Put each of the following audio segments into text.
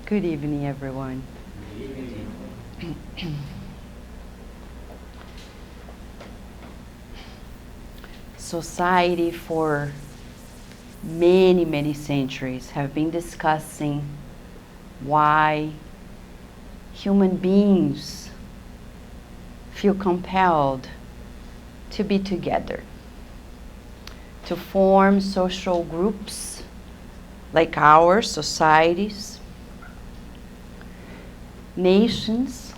Good evening, everyone. Good evening. Society for many, many centuries have been discussing why human beings feel compelled to be together, to form social groups like our societies, nations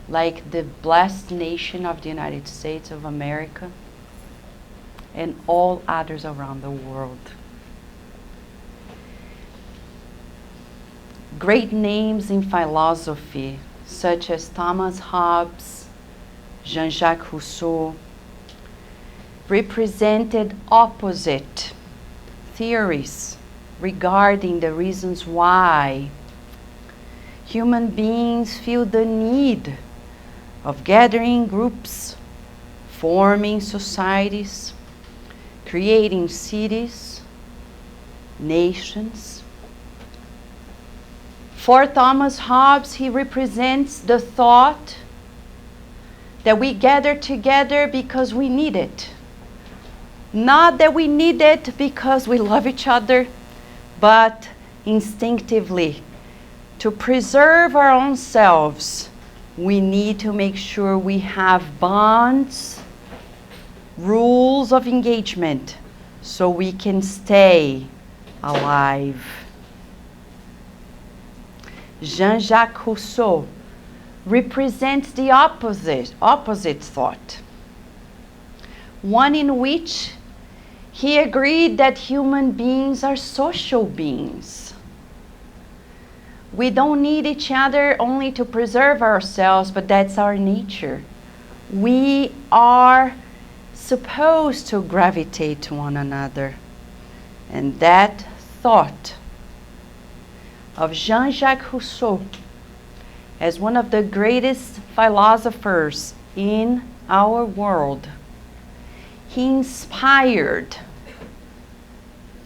like the blessed nation of the United States of America, and all others around the world. Great names in philosophy, such as Thomas Hobbes, Jean-Jacques Rousseau, represented opposite theories regarding the reasons why human beings feel the need of gathering groups, forming societies, creating cities, nations. For Thomas Hobbes, he represents the thought that we gather together because we need it. Not that we need it because we love each other, but instinctively, to preserve our own selves, we need to make sure we have bonds, rules of engagement, so we can stay alive. Jean-Jacques Rousseau represents the opposite thought, one in which he agreed that human beings are social beings. We don't need each other only to preserve ourselves, but that's our nature. We are supposed to gravitate to one another. And that thought of Jean-Jacques Rousseau as one of the greatest philosophers in our world, he inspired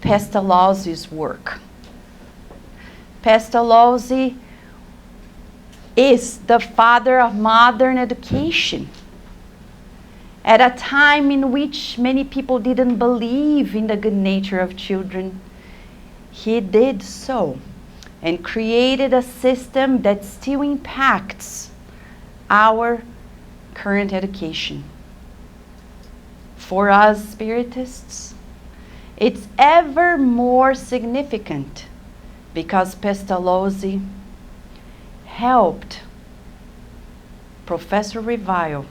Pestalozzi's work. Pestalozzi is the father of modern education. At a time in which many people didn't believe in the good nature of children, he did so and created a system that still impacts our current education. For us Spiritists, it's ever more significant because Pestalozzi helped Professor Revile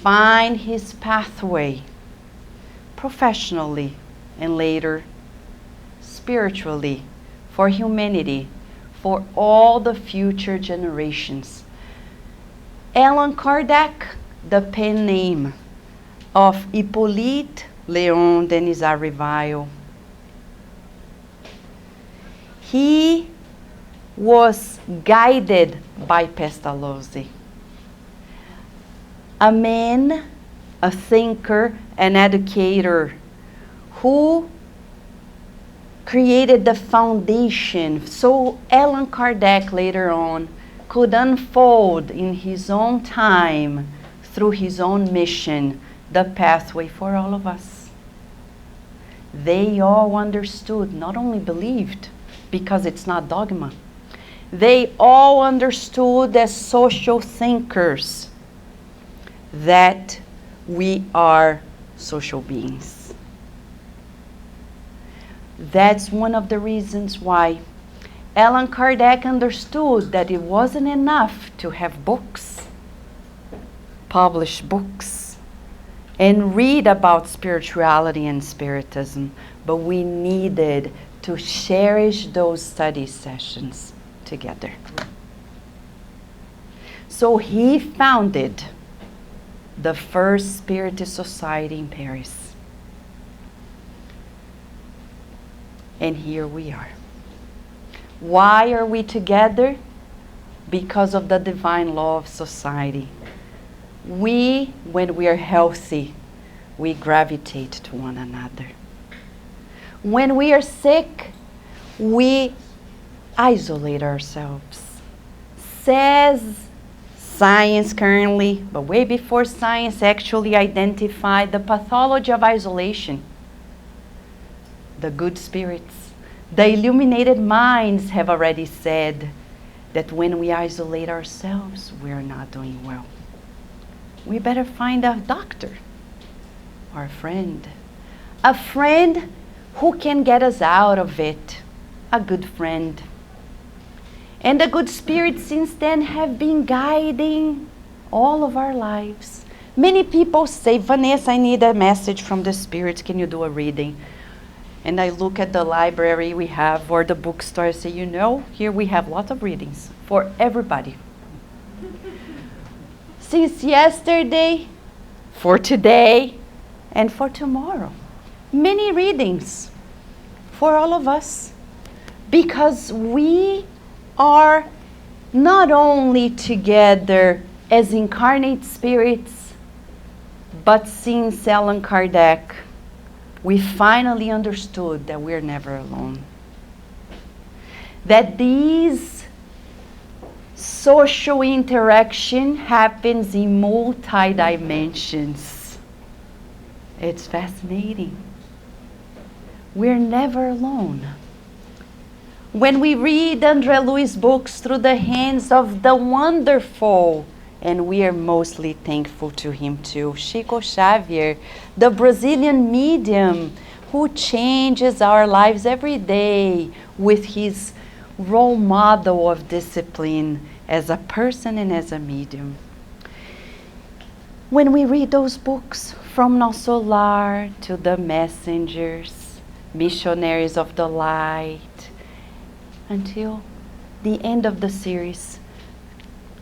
find his pathway professionally and later spiritually for humanity, for all the future generations. Allan Kardec, the pen name of Hippolyte Léon Denisard Revile, he was guided by Pestalozzi. A man, a thinker, an educator who created the foundation so Allan Kardec later on could unfold in his own time, through his own mission, the pathway for all of us. They all understood, not only believed, because it's not dogma. They all understood as social thinkers that we are social beings. That's one of the reasons why Allan Kardec understood that it wasn't enough to have books, publish books, and read about spirituality and spiritism, but we needed to cherish those study sessions together. So he founded the first Spiritist Society in Paris. And here we are. Why are we together? Because of the divine law of society. We, when we are healthy, we gravitate to one another. When we are sick, we isolate ourselves. Says science currently, but way before science actually identified the pathology of isolation. The good spirits, the illuminated minds have already said that when we isolate ourselves, we're not doing well. We better find a doctor or a friend who can get us out of it, a good friend. And the good spirits since then have been guiding all of our lives. Many people say, Vanessa, I need a message from the spirits. Can you do a reading? And I look at the library we have or the bookstore. I say, here we have lots of readings for everybody. Since yesterday, for today, and for tomorrow. Many readings for all of us. Because we are not only together as incarnate spirits, but since Allan Kardec, we finally understood that we're never alone. That these social interaction happens in multi-dimensions. It's fascinating. We're never alone. When we read André Luiz books through the hands of the wonderful, and we are mostly thankful to him too, Chico Xavier, the Brazilian medium who changes our lives every day with his role model of discipline as a person and as a medium. When we read those books, from Nosso Lar to the Messengers, Missionaries of the Light, until the end of the series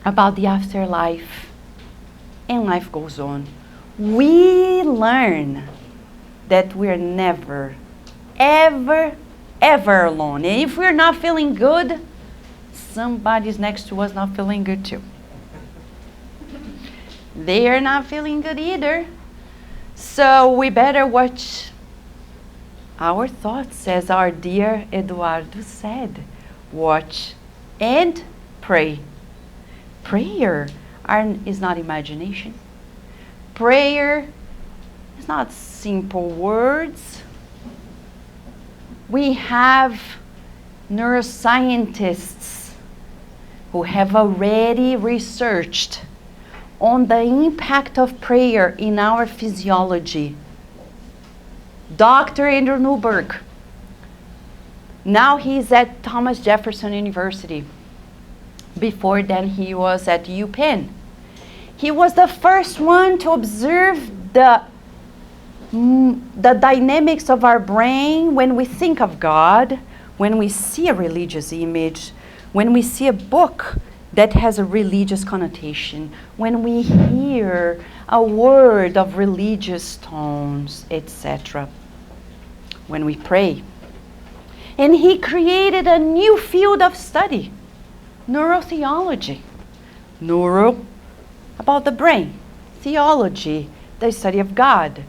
about the afterlife, and life goes on, we learn that we're never, ever, ever alone. And if we're not feeling good, somebody's next to us not feeling good too. They are not feeling good either. So we better watch our thoughts, as our dear Eduardo said. Watch and pray. Prayer is not imagination. Prayer is not simple words. We have neuroscientists who have already researched on the impact of prayer in our physiology. Dr. Andrew Newberg, now he's at Thomas Jefferson University. Before then he was at UPenn. He was the first one to observe the dynamics of our brain when we think of God, when we see a religious image, when we see a book that has a religious connotation, when we hear a word of religious tones, etc. When we pray. And he created a new field of study, neurotheology. Neuro, about the brain. Theology, the study of God.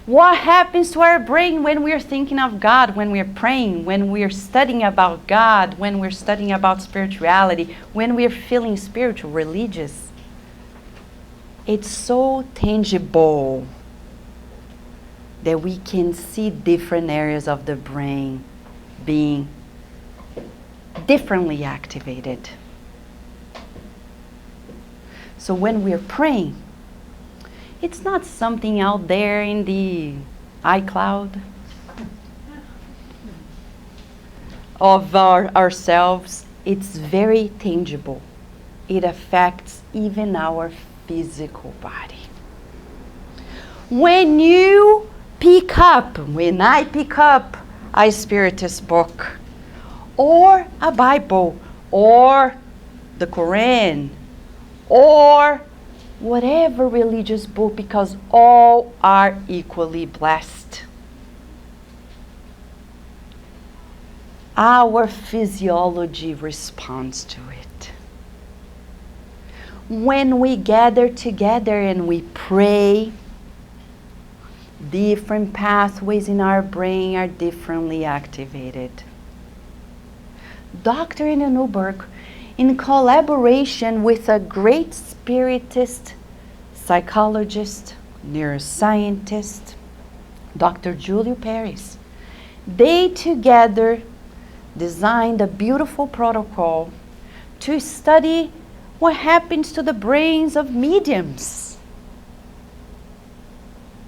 What happens to our brain when we're thinking of God, when we're praying, when we're studying about God, when we're studying about spirituality, when we're feeling spiritual, religious? It's so tangible that we can see different areas of the brain being differently activated. So when we're praying, it's not something out there in the iCloud of ourselves. It's very tangible. It affects even our physical body. When I pick up a Spiritist book, or a Bible, or the Quran, or whatever religious book, because all are equally blessed. Our physiology responds to it. When we gather together and we pray, different pathways in our brain are differently activated. Dr. Newberg, in collaboration with a great Spiritist psychologist, neuroscientist, Dr. Julio Paris, they together designed a beautiful protocol to study what happens to the brains of mediums.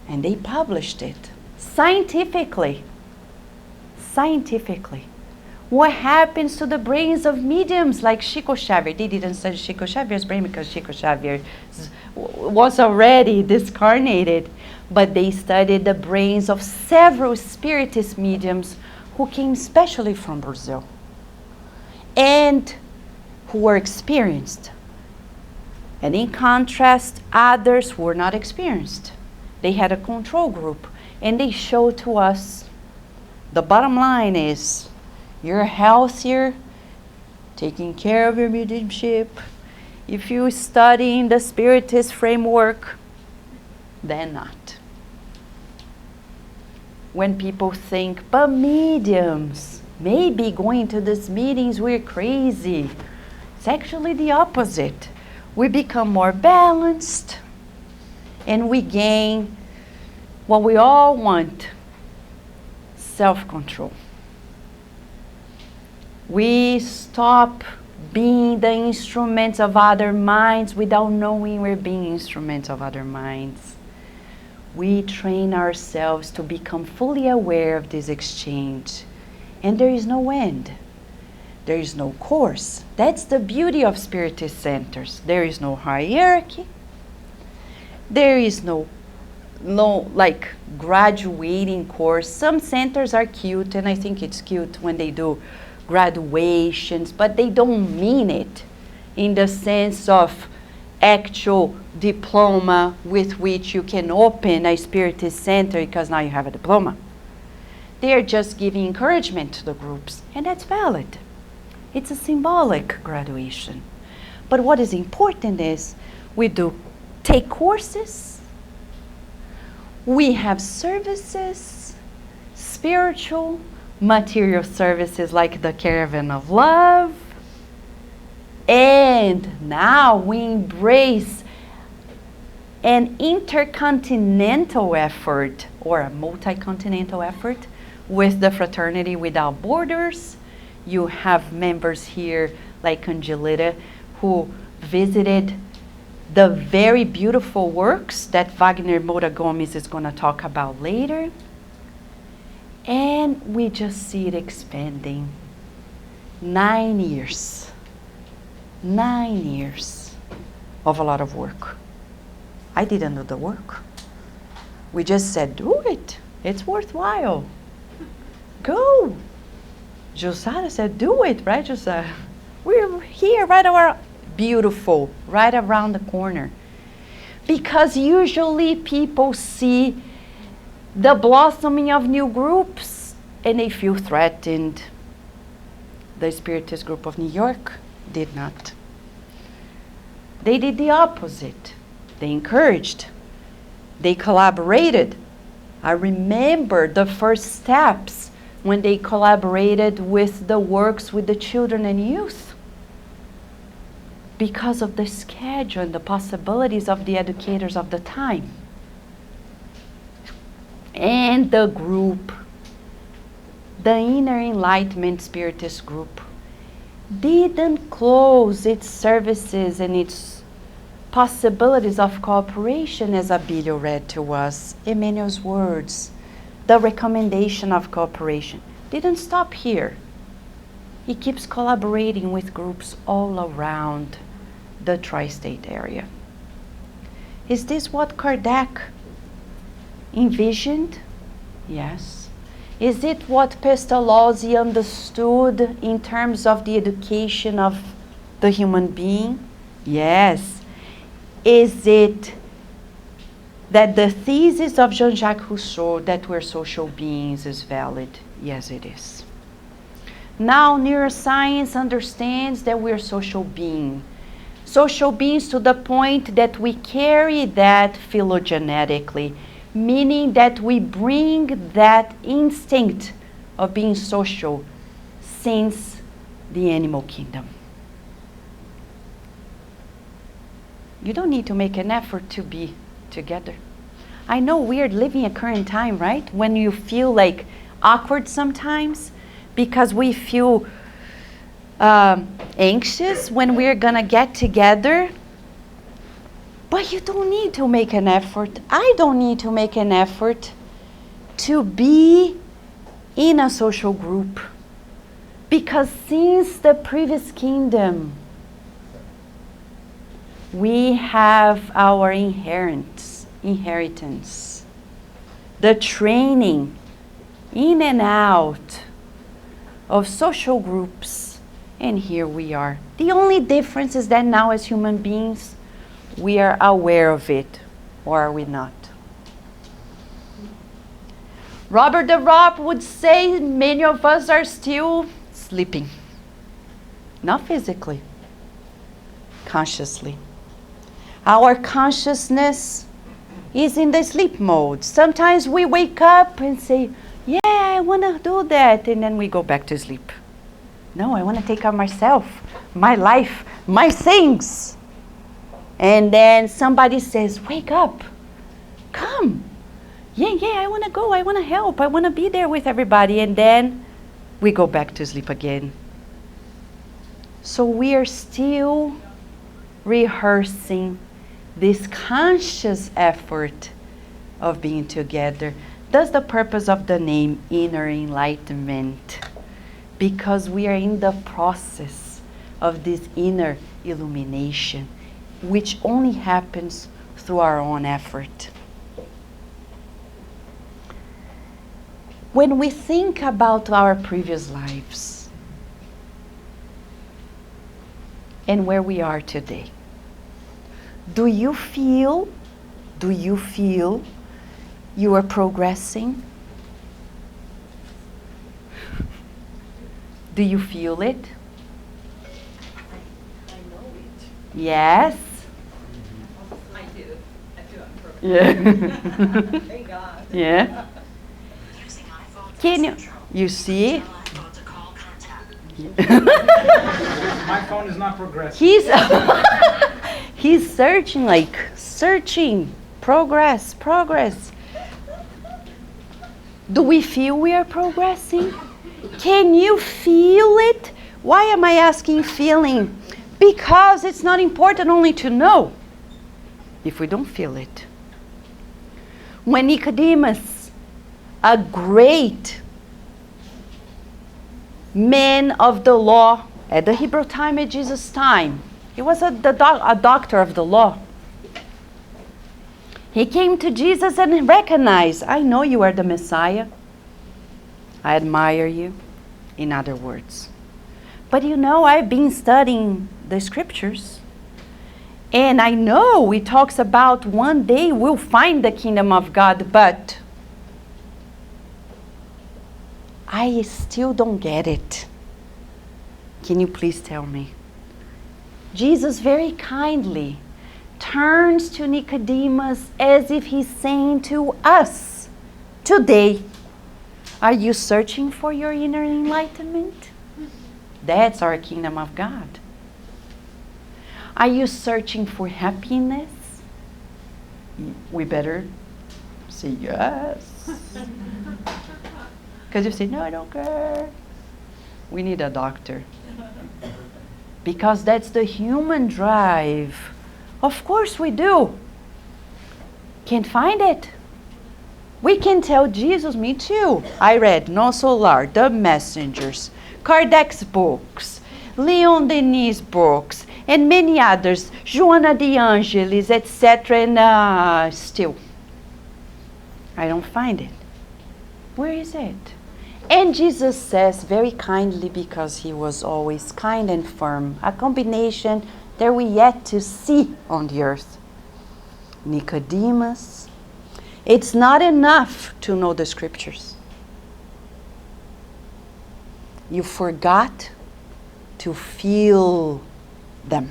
And they published it scientifically. Scientifically. What happens to the brains of mediums like Chico Xavier? They didn't study Chico Xavier's brain because Chico Xavier was already discarnated, but they studied the brains of several Spiritist mediums who came especially from Brazil and who were experienced. And in contrast, others who were not experienced. They had a control group, and they showed to us the bottom line is you're healthier, taking care of your mediumship, if you study in the Spiritist framework, than not. When people think, but mediums, maybe going to these meetings we're crazy. It's actually the opposite. We become more balanced and we gain what we all want, self-control. We stop being the instruments of other minds without knowing we're being instruments of other minds. We train ourselves to become fully aware of this exchange. And there is no end. There is no course. That's the beauty of Spiritist centers. There is no hierarchy. There is no like graduating course. Some centers are cute, and I think it's cute when they do graduations, but they don't mean it in the sense of actual diploma with which you can open a Spiritist center because now you have a diploma. They are just giving encouragement to the groups, and that's valid. It's a symbolic graduation. But what is important is we do take courses, we have services, spiritual, material services like the Caravan of Love, and now we embrace an intercontinental effort or a multi-continental effort with the Fraternity Without Borders. You have members here like Angelita who visited the very beautiful works that Wagner Moura Gomes is going to talk about later. And we just see it expanding. 9 years. 9 years of a lot of work. I didn't do the work. We just said, do it. It's worthwhile. Go. Josiah said, do it, right, Josiah? We're here, beautiful, right around the corner. Because usually people see the blossoming of new groups and they feel threatened. The Spiritist group of New York did not. They did the opposite. They encouraged. They collaborated. I remember the first steps when they collaborated with the works with the children and youth. Because of the schedule and the possibilities of the educators of the time. And the group, the Inner Enlightenment Spiritist group, didn't close its services and its possibilities of cooperation, as Abílio read to us, Emmanuel's words, the recommendation of cooperation. Didn't stop here. He keeps collaborating with groups all around the tri-state area. Is this what Kardec envisioned? Yes. Is it what Pestalozzi understood in terms of the education of the human being? Yes. Is it that the thesis of Jean-Jacques Rousseau that we're social beings is valid? Yes, it is. Now neuroscience understands that we're social beings. Social beings to the point that we carry that phylogenetically, meaning that we bring that instinct of being social since the animal kingdom. You don't need to make an effort to be together. I know we are living a current time, right? When you feel like awkward sometimes because we feel anxious when we're gonna get together. But you don't need to make an effort. I don't need to make an effort to be in a social group. Because since the previous kingdom, we have our inheritance, the training in and out of social groups, and here we are. The only difference is that now as human beings, we are aware of it, or are we not? Robert the Rob would say many of us are still sleeping. Not physically, consciously. Our consciousness is in the sleep mode. Sometimes we wake up and say, yeah, I want to do that. And then we go back to sleep. No, I want to take care of myself, my life, my things. And then somebody says, wake up, come. Yeah, I want to go, I want to help, I want to be there with everybody. And then we go back to sleep again. So we are still rehearsing this conscious effort of being together. That's the purpose of the name Inner Enlightenment, because we are in the process of this inner illumination, which only happens through our own effort. When we think about our previous lives and where we are today, do you feel you are progressing? Do you feel it? I know it. Yes? I do. I feel I'm progressing. Yeah. Thank God. Yeah. Can you see? My phone is not progressing. He's searching, progress. Do we feel we are progressing? Can you feel it? Why am I asking feeling? Because it's not important only to know if we don't feel it. When Nicodemus, a great man of the law at the Hebrew time, at Jesus' time, he was a doctor of the law. He came to Jesus and recognized, I know you are the Messiah. I admire you, in other words. But you know, I've been studying the scriptures. And I know it talks about one day we'll find the kingdom of God, but I still don't get it. Can you please tell me? Jesus very kindly turns to Nicodemus as if he's saying to us today, are you searching for your inner enlightenment? That's our kingdom of God. Are you searching for happiness? We better say yes. Because you say, no, I don't care. We need a doctor. Because that's the human drive. Of course we do. Can't find it. We can tell Jesus, me too. I read Non Solar, The Messengers, Kardec's books, Leon Denis' books, and many others, Joana de Angelis, etc. And still, I don't find it. Where is it? And Jesus says very kindly, because he was always kind and firm, a combination that we yet to see on the earth. Nicodemus, it's not enough to know the scriptures. You forgot to feel them.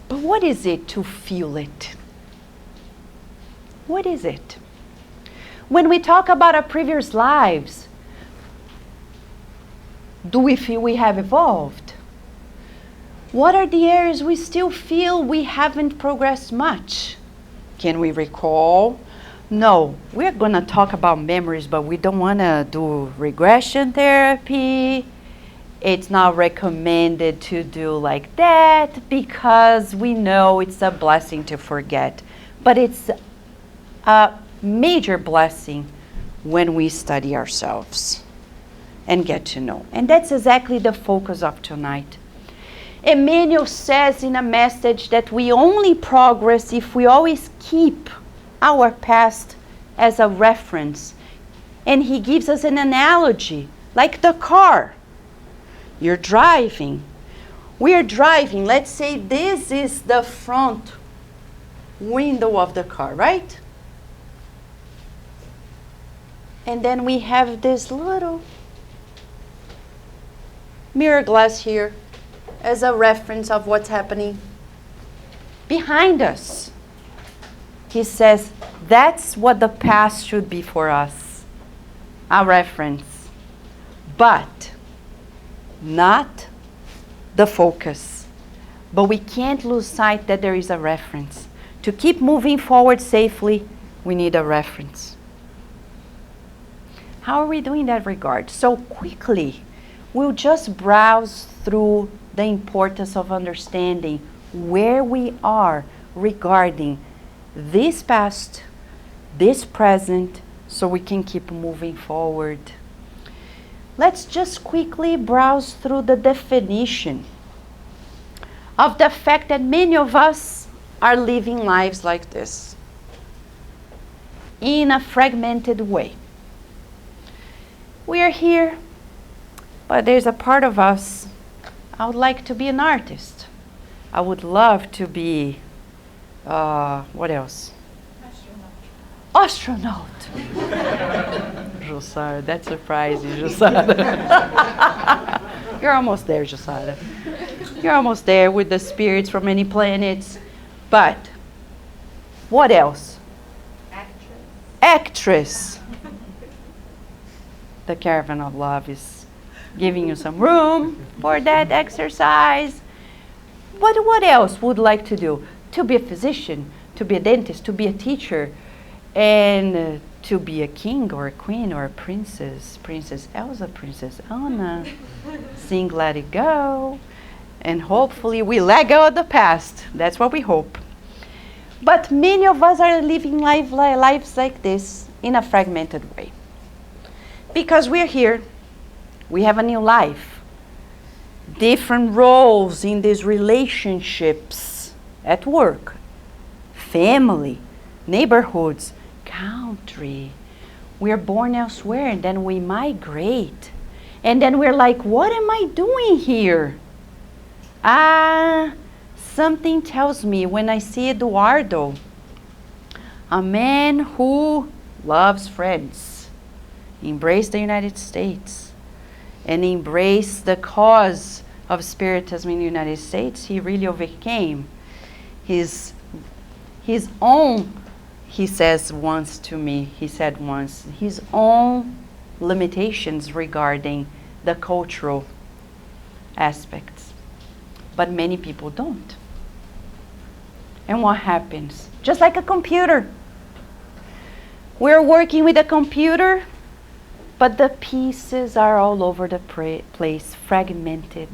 But what is it to feel it? What is it? When we talk about our previous lives, Do we feel we have evolved? What are the areas we still feel we haven't progressed much? Can we recall? No, we're going to talk about memories, but we don't want to do regression therapy. It's not recommended to do like that because we know it's a blessing to forget. But it's a major blessing when we study ourselves and get to know. And that's exactly the focus of tonight. Emmanuel says in a message that we only progress if we always keep our past as a reference. And he gives us an analogy, like the car. You're driving. We're driving. Let's say this is the front window of the car, right? And then we have this little mirror glass here as a reference of what's happening behind us. He says that's what the past should be for us, a reference, but not the focus. But we can't lose sight that there is a reference. To keep moving forward safely, we need a reference. How are we doing in that regard? So quickly, we'll just browse through the importance of understanding where we are regarding this past, this present, so we can keep moving forward. Let's just quickly browse through the definition of the fact that many of us are living lives like this, in a fragmented way. We are here, but there's a part of us, I would like to be an artist. I would love to be, what else? Astronaut. Jussara, that surprised you, Jussara. You're almost there, Jussara. You're almost there with the spirits from many planets. But, what else? Actress. The Caravan of Love is giving you some room for that exercise. But what else would like to do? To be a physician, to be a dentist, to be a teacher, and to be a king or a queen or a princess. Princess Elsa, Princess Anna. Sing Let It Go. And hopefully we let go of the past. That's what we hope. But many of us are living lives like this in a fragmented way. Because we're here, we have a new life. Different roles in these relationships at work, family, neighborhoods, country. We're born elsewhere and then we migrate. And then we're like, what am I doing here? Something tells me when I see Eduardo, a man who loves friends, embraced the United States, and embraced the cause of Spiritism in the United States, he really overcame his own, he said once, his own limitations regarding the cultural aspects. But many people don't. And what happens? Just like a computer. We're working with a computer, but the pieces are all over the place, fragmented.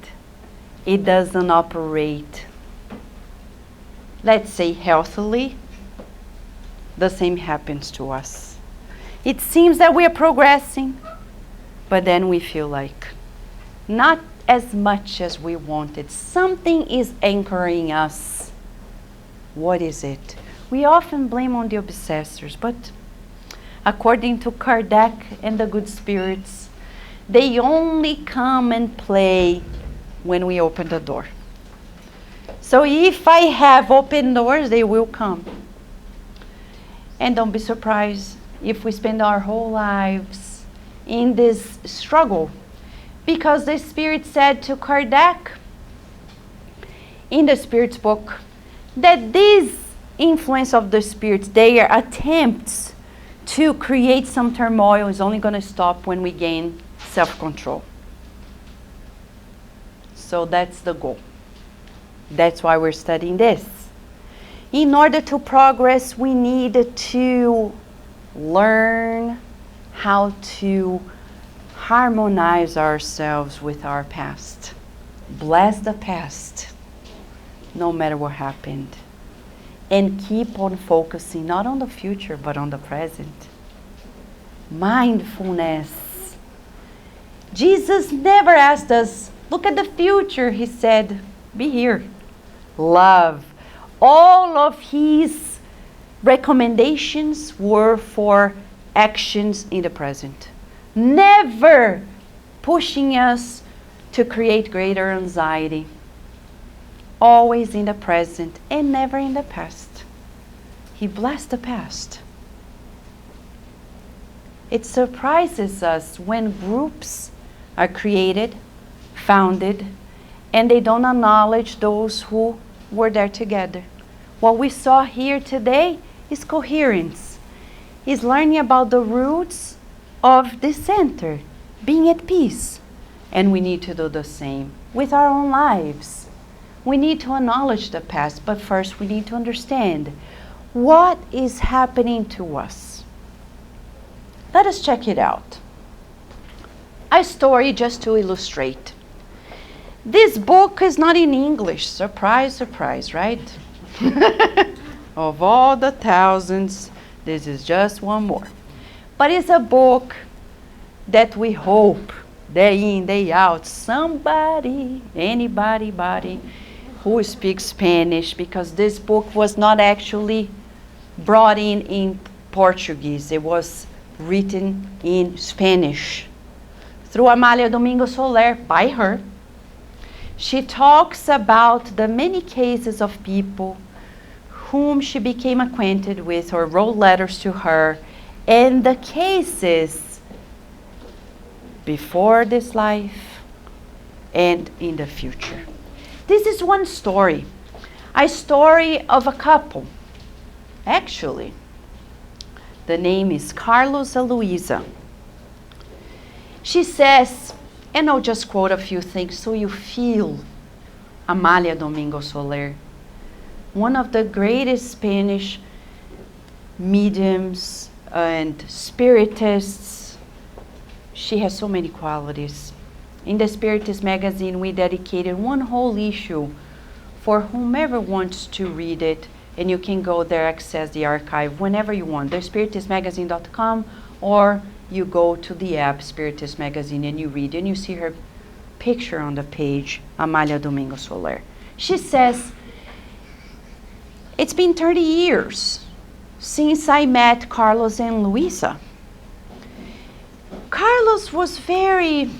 It doesn't operate, let's say, healthily. The same happens to us. It seems that we are progressing, but then we feel like not as much as we wanted. Something is anchoring us. What is it? We often blame on the obsessors, but according to Kardec and the good spirits, they only come and play when we open the door. So if I have open doors, they will come. And don't be surprised if we spend our whole lives in this struggle. Because the Spirit said to Kardec in the Spirit's book that this influence of the Spirits, their attempts to create some turmoil, is only going to stop when we gain self-control. So that's the goal. That's why we're studying this. In order to progress, we need to learn how to harmonize ourselves with our past. Bless the past, no matter what happened. And keep on focusing not on the future, but on the present. Mindfulness. Jesus never asked us, look at the future. He said, be here. Love. All of his recommendations were for actions in the present. Never pushing us to create greater anxiety. Always in the present and never in the past. He blessed the past. It surprises us when groups are created, founded, and they don't acknowledge those who were there together. What we saw here today is coherence. Is learning about the roots of the center, being at peace. And we need to do the same with our own lives. We need to acknowledge the past, but first we need to understand what is happening to us. Let us check it out. A story just to illustrate. This book is not in English. Surprise, surprise, right? Of all the thousands, this is just one more. But it's a book that we hope day in, day out, somebody, anybody who speaks Spanish, because this book was not actually brought in Portuguese. It was written in Spanish through Amália Domingos Soler, by her. She talks about the many cases of people whom she became acquainted with or wrote letters to her, and the cases before this life and in the future. This is one story, a story of a couple. Actually, the name is Carlos and Luisa. She says, and I'll just quote a few things so you feel Amália Domingos Soler, one of the greatest Spanish mediums and spiritists. She has so many qualities. In the Spiritist Magazine, we dedicated one whole issue for whomever wants to read it, and you can go there, access the archive whenever you want. There's spiritistmagazine.com, or you go to the app Spiritist Magazine and you read, and you see her picture on the page, Amália Domingos Soler. She says, it's been 30 years since I met Carlos and Luisa. Carlos was very,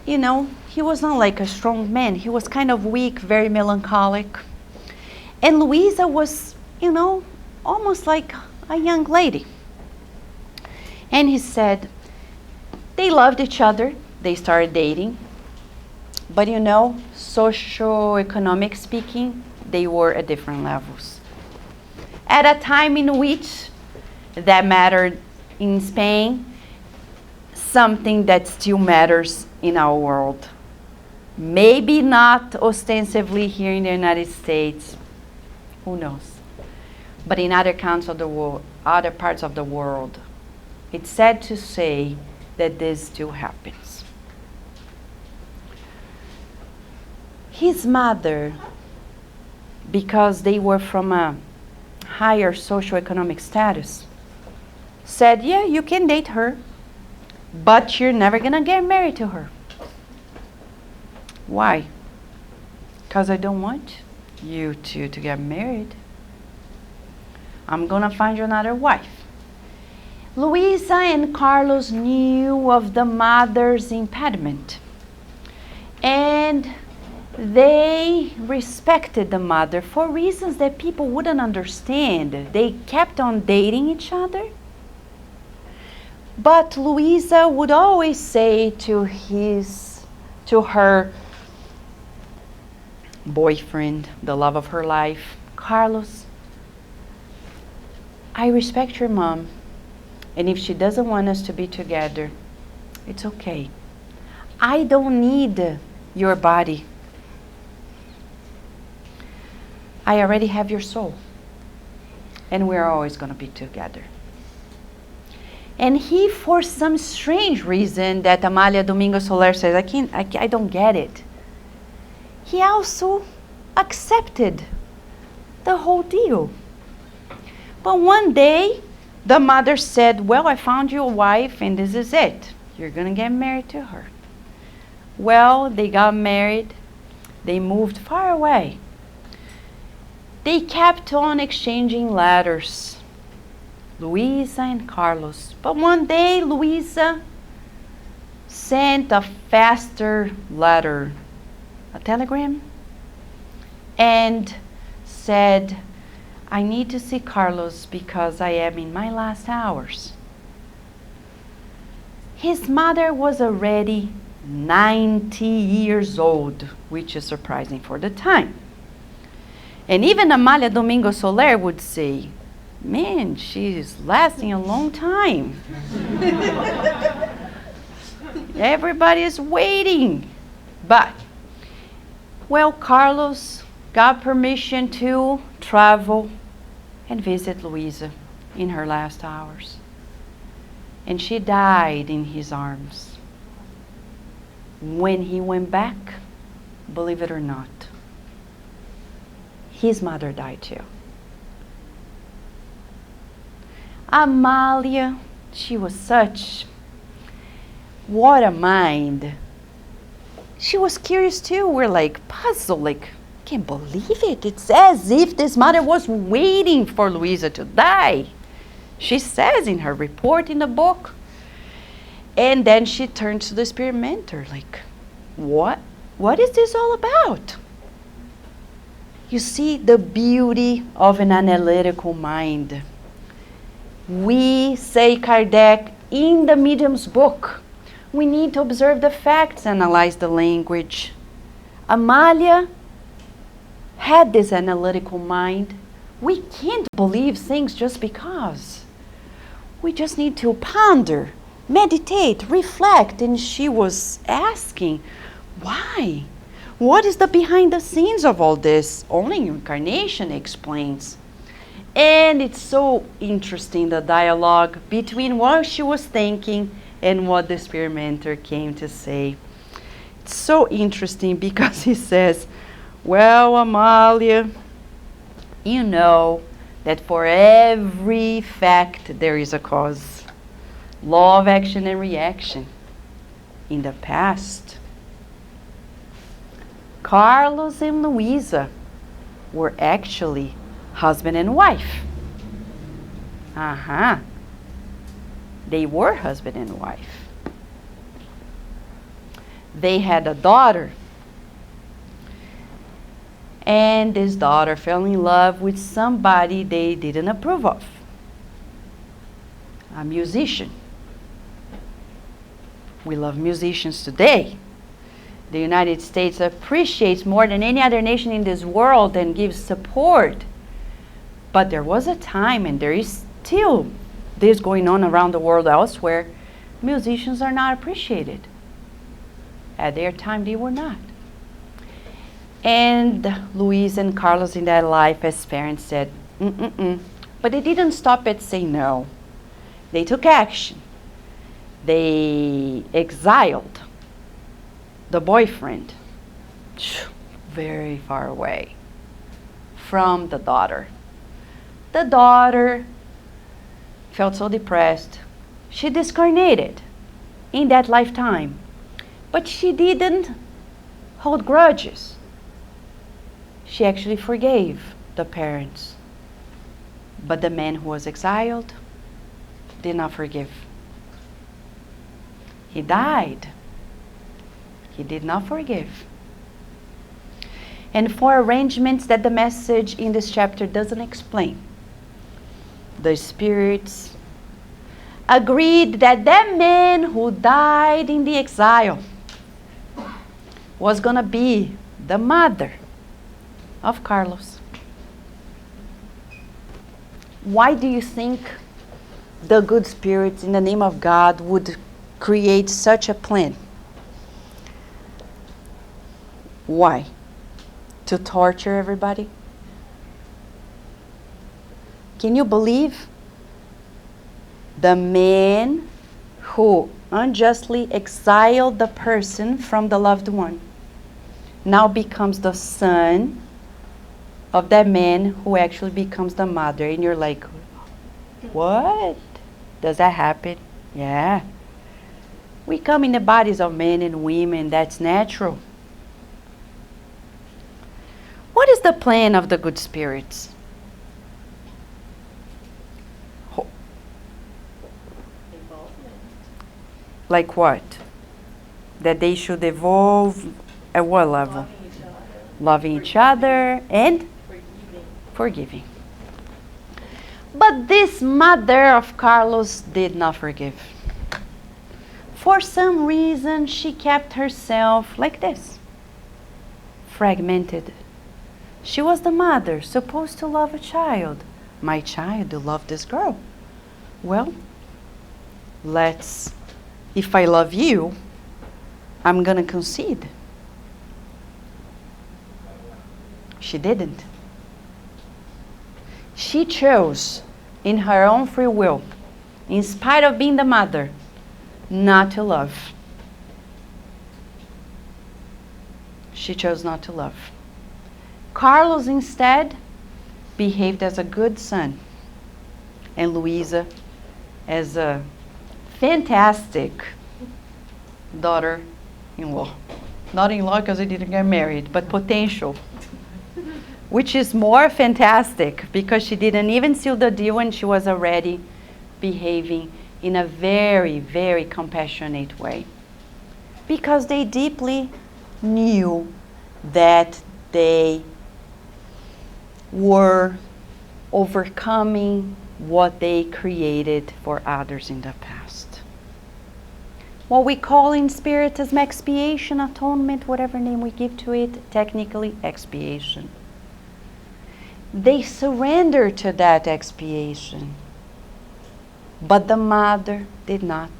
he was not like a strong man. He was kind of weak, very melancholic. And Luisa was, almost like a young lady. And he said, they loved each other. They started dating. But socio-economic speaking, they were at different levels. At a time in which that mattered in Spain, something that still matters in our world. Maybe not ostensibly here in the United States, who knows? But in other parts of the world, it's sad to say that this still happens. His mother, because they were from a higher socioeconomic status, said, yeah, you can date her, but you're never gonna get married to her. Why? Because I don't want you two to get married. I'm gonna find you another wife. Luisa and Carlos knew of the mother's impediment, and they respected the mother for reasons that people wouldn't understand. They kept on dating each other. But Luisa would always say to her boyfriend, the love of her life, Carlos, I respect your mom, and if she doesn't want us to be together, it's okay. I don't need your body. I already have your soul. And we're always going to be together. And he, for some strange reason that Amália Domingo Soler says, I don't get it. He also accepted the whole deal. But one day, the mother said, well, I found you a wife and this is it. You're going to get married to her. Well, they got married. They moved far away. They kept on exchanging letters, Luisa and Carlos. But one day, Luisa sent a faster letter, a telegram, and said, I need to see Carlos because I am in my last hours. His mother was already 90 years old, which is surprising for the time. And even Amália Domingo Soler would say, man, she's lasting a long time. Everybody is waiting. But, well, Carlos got permission to travel and visit Luisa in her last hours. And she died in his arms. When he went back, believe it or not, his mother died too. Amália, she was such, what a mind. She was curious too. We're like puzzled, like, can't believe it. It's as if this mother was waiting for Luisa to die. She says in her report in the book. And then she turned to the spirit mentor, like, what is this all about? You see the beauty of an analytical mind. We say, Kardec, in the medium's book, we need to observe the facts, analyze the language. Amália had this analytical mind. We can't believe things just because. We just need to ponder, meditate, reflect. And she was asking, why? What is the behind the scenes of all this? Only incarnation explains. And it's so interesting, the dialogue between what she was thinking and what the spirit mentor came to say. It's so interesting because he says, well, Amália, you know that for every fact there is a cause. Law of action and reaction. In the past, Carlos and Luisa were actually husband and wife. They were husband and wife. They had a daughter. And this daughter fell in love with somebody they didn't approve of. A musician. We love musicians today. The United States appreciates more than any other nation in this world and gives support. But there was a time, and there is still this going on around the world elsewhere, musicians are not appreciated. At their time, they were not. And Luis and Carlos in their life as parents said, But they didn't stop at saying no. They took action. They exiled the boyfriend very far away from the daughter. The daughter felt so depressed. She discarnated in that lifetime. But she didn't hold grudges. She actually forgave the parents. But the man who was exiled did not forgive. He died. He did not forgive. And for arrangements that the message in this chapter doesn't explain, the spirits agreed that that man who died in the exile was going to be the mother of Carlos. Why do you think the good spirits in the name of God would create such a plan? Why? To torture everybody? Can you believe the man who unjustly exiled the person from the loved one now becomes the son of that man who actually becomes the mother? And you're like, what? Does that happen? Yeah. We come in the bodies of men and women. That's natural. What is the plan of the good spirits? Like what? That they should evolve at what level? Loving each other and forgiving. But this mother of Carlos did not forgive. For some reason, she kept herself like this, fragmented. She was the mother, supposed to love a child. My child to love this girl. Well, if I love you, I'm going to concede. She didn't. She chose, in her own free will, in spite of being the mother, not to love. She chose not to love. Carlos instead behaved as a good son, and Luisa as a fantastic daughter-in-law. Not in-law because they didn't get married, but potential. Which is more fantastic because she didn't even seal the deal and she was already behaving in a very, very compassionate way. Because they deeply knew that they were overcoming what they created for others in the past. What we call in Spiritism expiation, atonement, whatever name we give to it, technically expiation. They surrender to that expiation. But the mother did not.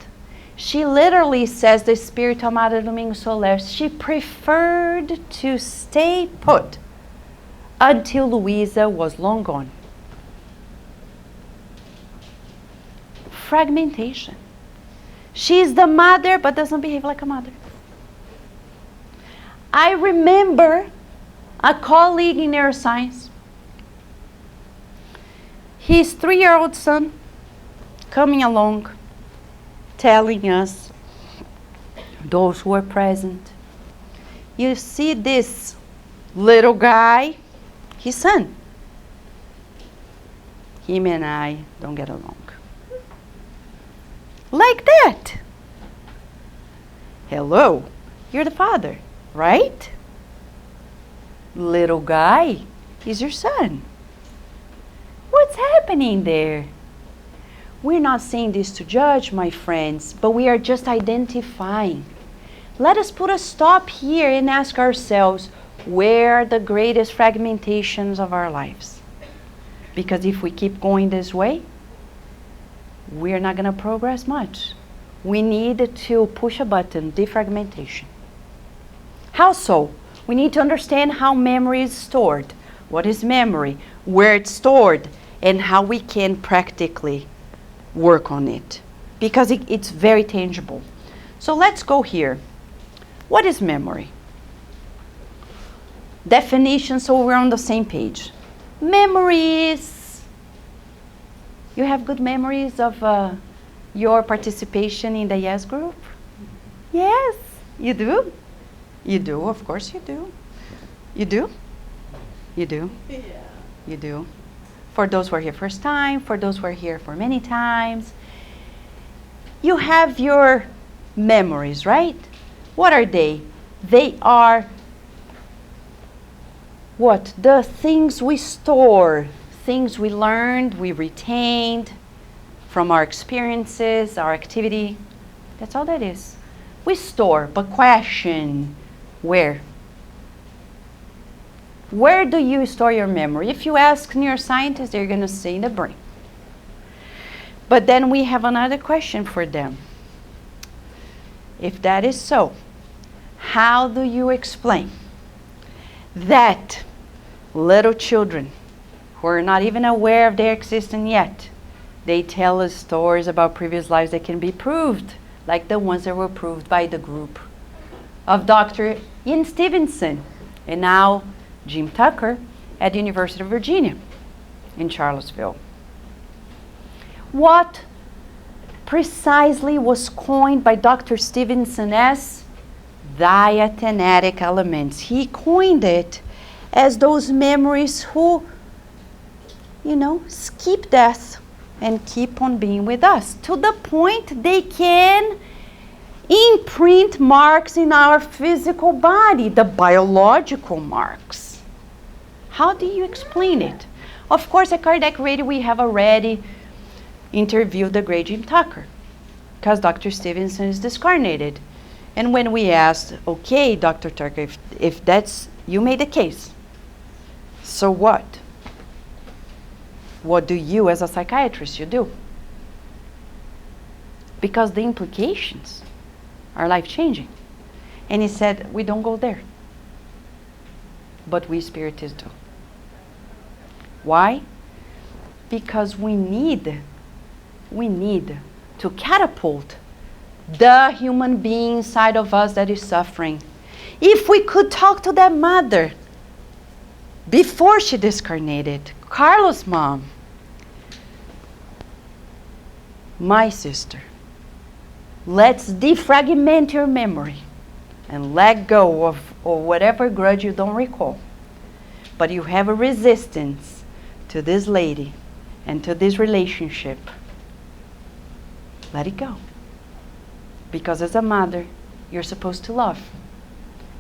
She literally says, the Spirit Amada Domingo Soler, she preferred to stay put until Luisa was long gone. Fragmentation. She's the mother, but doesn't behave like a mother. I remember a colleague in neuroscience, his 3-year-old son coming along, telling us, those who were present, you see this little guy, his son. Him and I don't get along. Like that. Hello, you're the father, right? Little guy is your son. What's happening there? We're not saying this to judge, my friends, but we are just identifying. Let us put a stop here and ask ourselves, where are the greatest fragmentations of our lives? Because if we keep going this way, we're not going to progress much. We need to push a button, defragmentation. How so? We need to understand how memory is stored. What is memory? Where it's stored, and how we can practically work on it. Because it's very tangible. So let's go here. What is memory? Definition, so we're on the same page. Memory is, you have good memories of your participation in the IESS group? Yes, you do? You do, of course you do. You do? You do? Yeah. You do. For those who are here first time, for those who are here for many times. You have your memories, right? What are they? They are what? The things we store, things we learned, we retained from our experiences, our activity. That's all that is. We store, but question, where? Where do you store your memory? If you ask neuroscientists, they're going to say in the brain. But then we have another question for them. If that is so, how do you explain that little children who are not even aware of their existence yet, they tell us stories about previous lives that can be proved, like the ones that were proved by the group of Dr. Ian Stevenson and now Jim Tucker at the University of Virginia in Charlottesville. What precisely was coined by Dr. Stevenson as diathenetic elements? He coined it as those memories who, skip death and keep on being with us to the point they can imprint marks in our physical body, the biological marks. How do you explain it? Of course, at Kardec Radio, we have already interviewed the great Jim Tucker, because Dr. Stevenson is discarnated. And when we asked, okay, Dr. Tucker, if that's, you made a case, so what? What do you, as a psychiatrist, you do? Because the implications are life-changing. And he said, we don't go there. But we Spiritists do. Why? Because we need to catapult the human being inside of us that is suffering. If we could talk to that mother before she discarnated, Carlos' mom, my sister, let's defragment your memory and let go of whatever grudge you don't recall. But you have a resistance to this lady and to this relationship. Let it go. Because as a mother, you're supposed to love.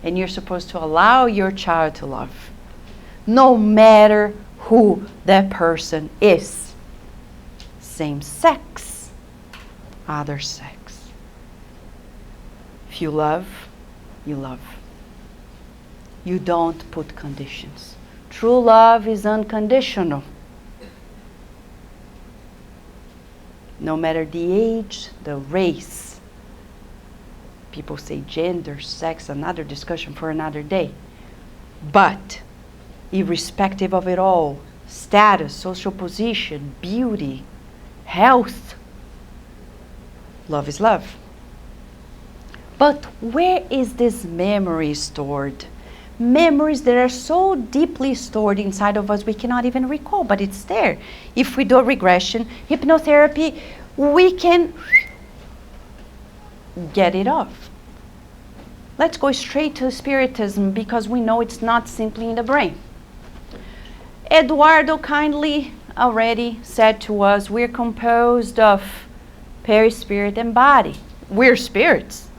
And you're supposed to allow your child to love. No matter who that person is. Same sex, other sex. If you love, you love. You don't put conditions. True love is unconditional. No matter the age, the race. People say gender, sex, another discussion for another day. But, irrespective of it all, status, social position, beauty, health, love is love. But where is this memory stored? Memories that are so deeply stored inside of us we cannot even recall, but it's there. If we do a regression, hypnotherapy, we can get it off. Let's go straight to Spiritism because we know it's not simply in the brain. Eduardo kindly already said to us, we're composed of perispirit and body. We're spirits.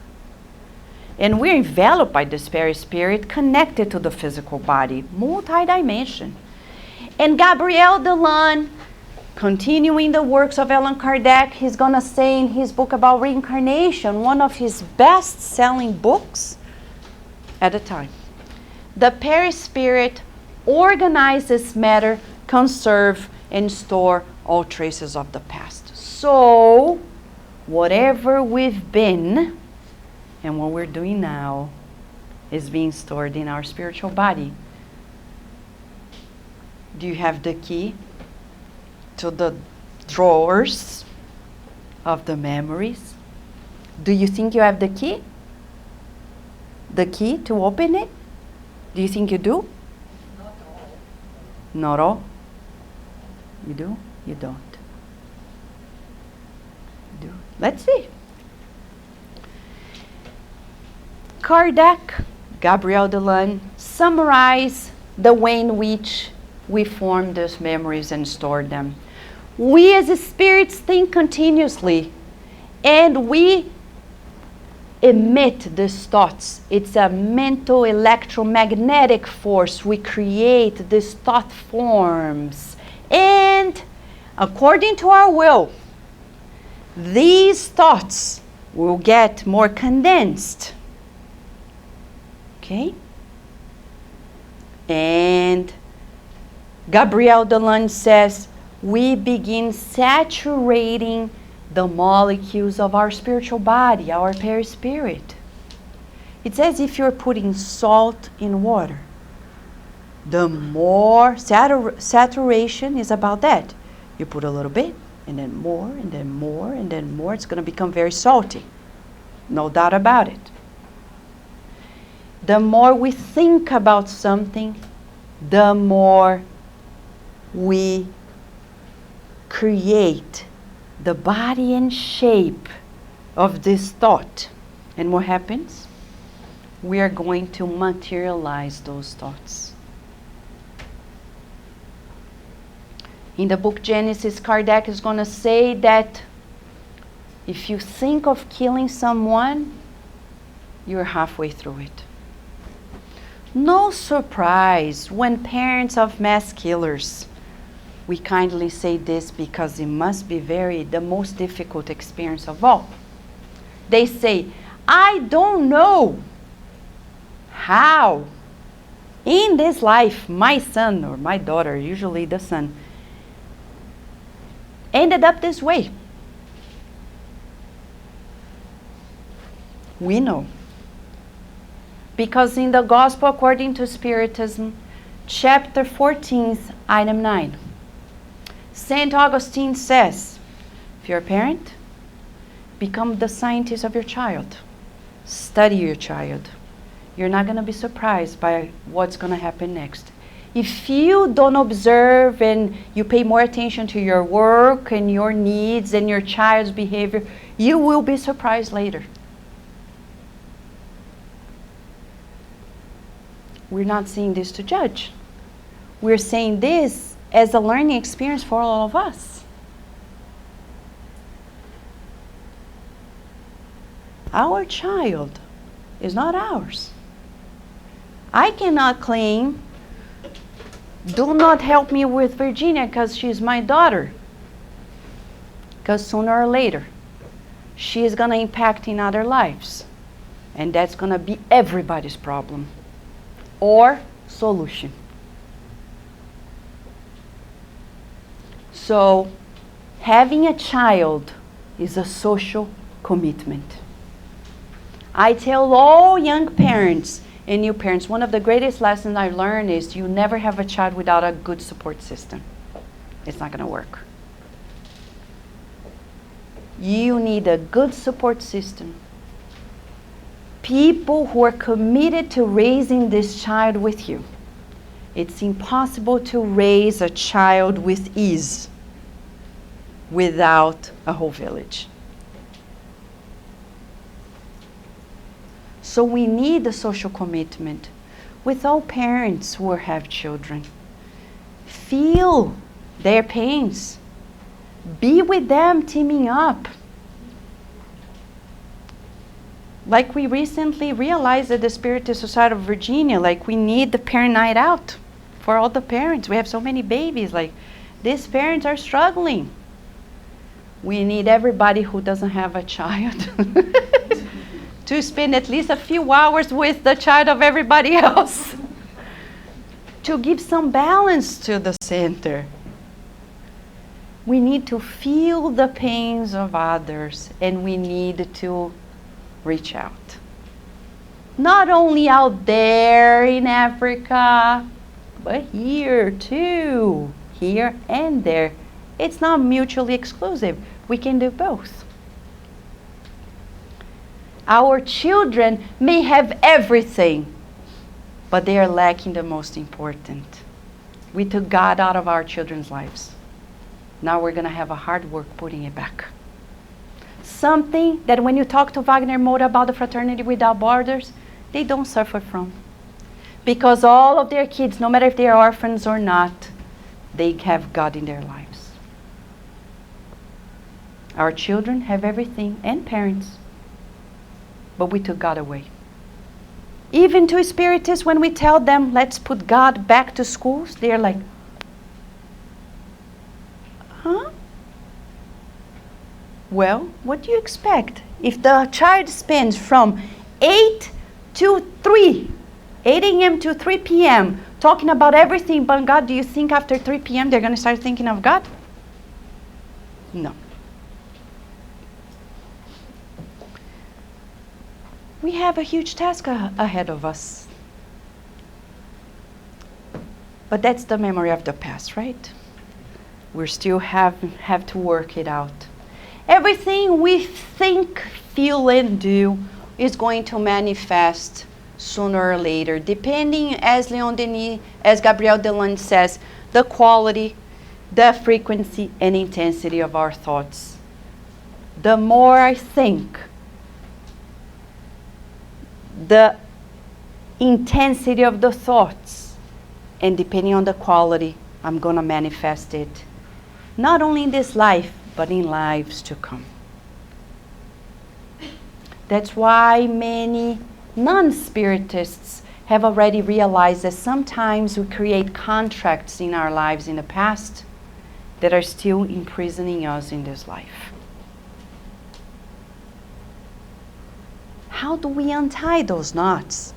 And we're enveloped by this perispirit connected to the physical body, multi-dimension. And Gabriel Delan, continuing the works of Allan Kardec, he's going to say in his book about reincarnation, one of his best-selling books at the time, the perispirit organizes matter, conserve and store all traces of the past. So, whatever we've been and what we're doing now is being stored in our spiritual body. Do you have the key to the drawers of the memories? Do you think you have the key? The key to open it? Do you think you do? Not all. Not all? You do? You don't. You do. Let's see. Kardec, Gabriel Delan, summarize the way in which we form those memories and store them. We as spirits think continuously and we emit these thoughts. It's a mental electromagnetic force. We create these thought forms. And according to our will, these thoughts will get more condensed. Okay? And Gabriel Delan says, we begin saturating the molecules of our spiritual body, our perispirit. It's as if you're putting salt in water. The more saturation is about that. You put a little bit, and then more, and then more, and then more. It's going to become very salty. No doubt about it. The more we think about something, the more we create the body and shape of this thought. And what happens? We are going to materialize those thoughts. In the book Genesis, Kardec is going to say that if you think of killing someone, you're halfway through it. No surprise when parents of mass killers, we kindly say this because it must be the most difficult experience of all. They say, I don't know how in this life my son or my daughter, usually the son, ended up this way. We know. Because in the Gospel according to Spiritism, chapter 14, item 9, St. Augustine says, if you're a parent, become the scientist of your child. Study your child. You're not going to be surprised by what's going to happen next. If you don't observe and you pay more attention to your work and your needs and your child's behavior, you will be surprised later. We're not saying this to judge. We're saying this as a learning experience for all of us. Our child is not ours. I cannot claim, do not help me with Virginia because she's my daughter. Because sooner or later, she is going to impact in other lives. And that's going to be everybody's problem or solution. So, having a child is a social commitment. I tell all young parents and new parents, one of the greatest lessons I learned is you never have a child without a good support system. It's not going to work. You need a good support system. People who are committed to raising this child with you. It's impossible to raise a child with ease without a whole village. So we need a social commitment with all parents who have children. Feel their pains. Be with them, teaming up. Like we recently realized at the Spiritist Society of Virginia, like we need the parent night out for all the parents. We have so many babies, like these parents are struggling. We need everybody who doesn't have a child to spend at least a few hours with the child of everybody else to give some balance to the center. We need to feel the pains of others, and we need to reach out. Not only out there in Africa, but here too, here and there. It's not mutually exclusive. We can do both. Our children may have everything, but they are lacking the most important. We took God out of our children's lives. Now we're going to have a hard work putting it back. Something that when you talk to Wagner Moura about the Fraternity Without Borders, they don't suffer from. Because all of their kids, no matter if they are orphans or not, they have God in their lives. Our children have everything, and parents. But we took God away. Even to Spiritists, when we tell them, let's put God back to schools, they're like, huh? Well, what do you expect? If the child spends from 8 a.m. to 3 p.m. talking about everything but God, do you think after 3 p.m. they're going to start thinking of God? No. We have a huge task ahead of us. But that's the memory of the past, right? We still have to work it out. Everything we think, feel, and do is going to manifest sooner or later, depending, as Leon Denis, as Gabriel Delane says, the quality, the frequency, and intensity of our thoughts. The more I think, the intensity of the thoughts, and depending on the quality, I'm going to manifest it. Not only in this life, but in lives to come. That's why many non-spiritists have already realized that sometimes we create contracts in our lives in the past that are still imprisoning us in this life. How do we untie those knots?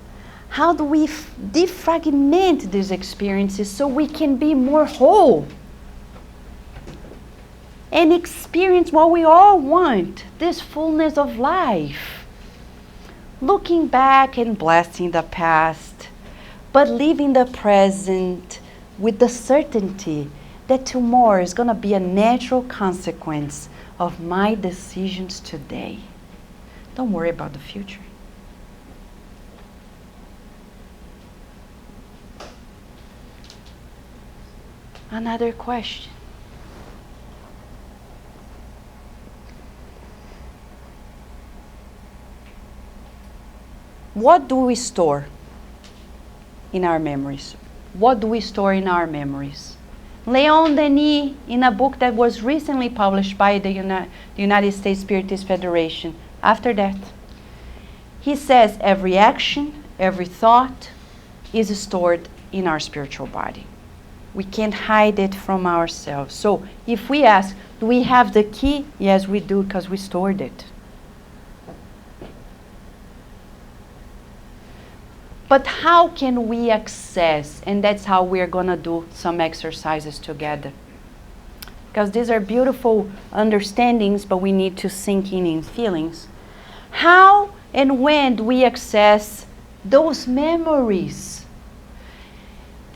How do we defragment these experiences so we can be more whole and experience what we all want, this fullness of life? Looking back and blessing the past, but living the present with the certainty that tomorrow is going to be a natural consequence of my decisions today. Don't worry about the future. Another question. What do we store in our memories? What do we store in our memories? Leon Denis, in a book that was recently published by the United States Spiritist Federation, after death, he says every action, every thought is stored in our spiritual body. We can't hide it from ourselves. So if we ask, do we have the key? Yes, we do, because we stored it. But how can we access? And that's how we're going to do some exercises together. Because these are beautiful understandings, but we need to sink in feelings. How and when do we access those memories?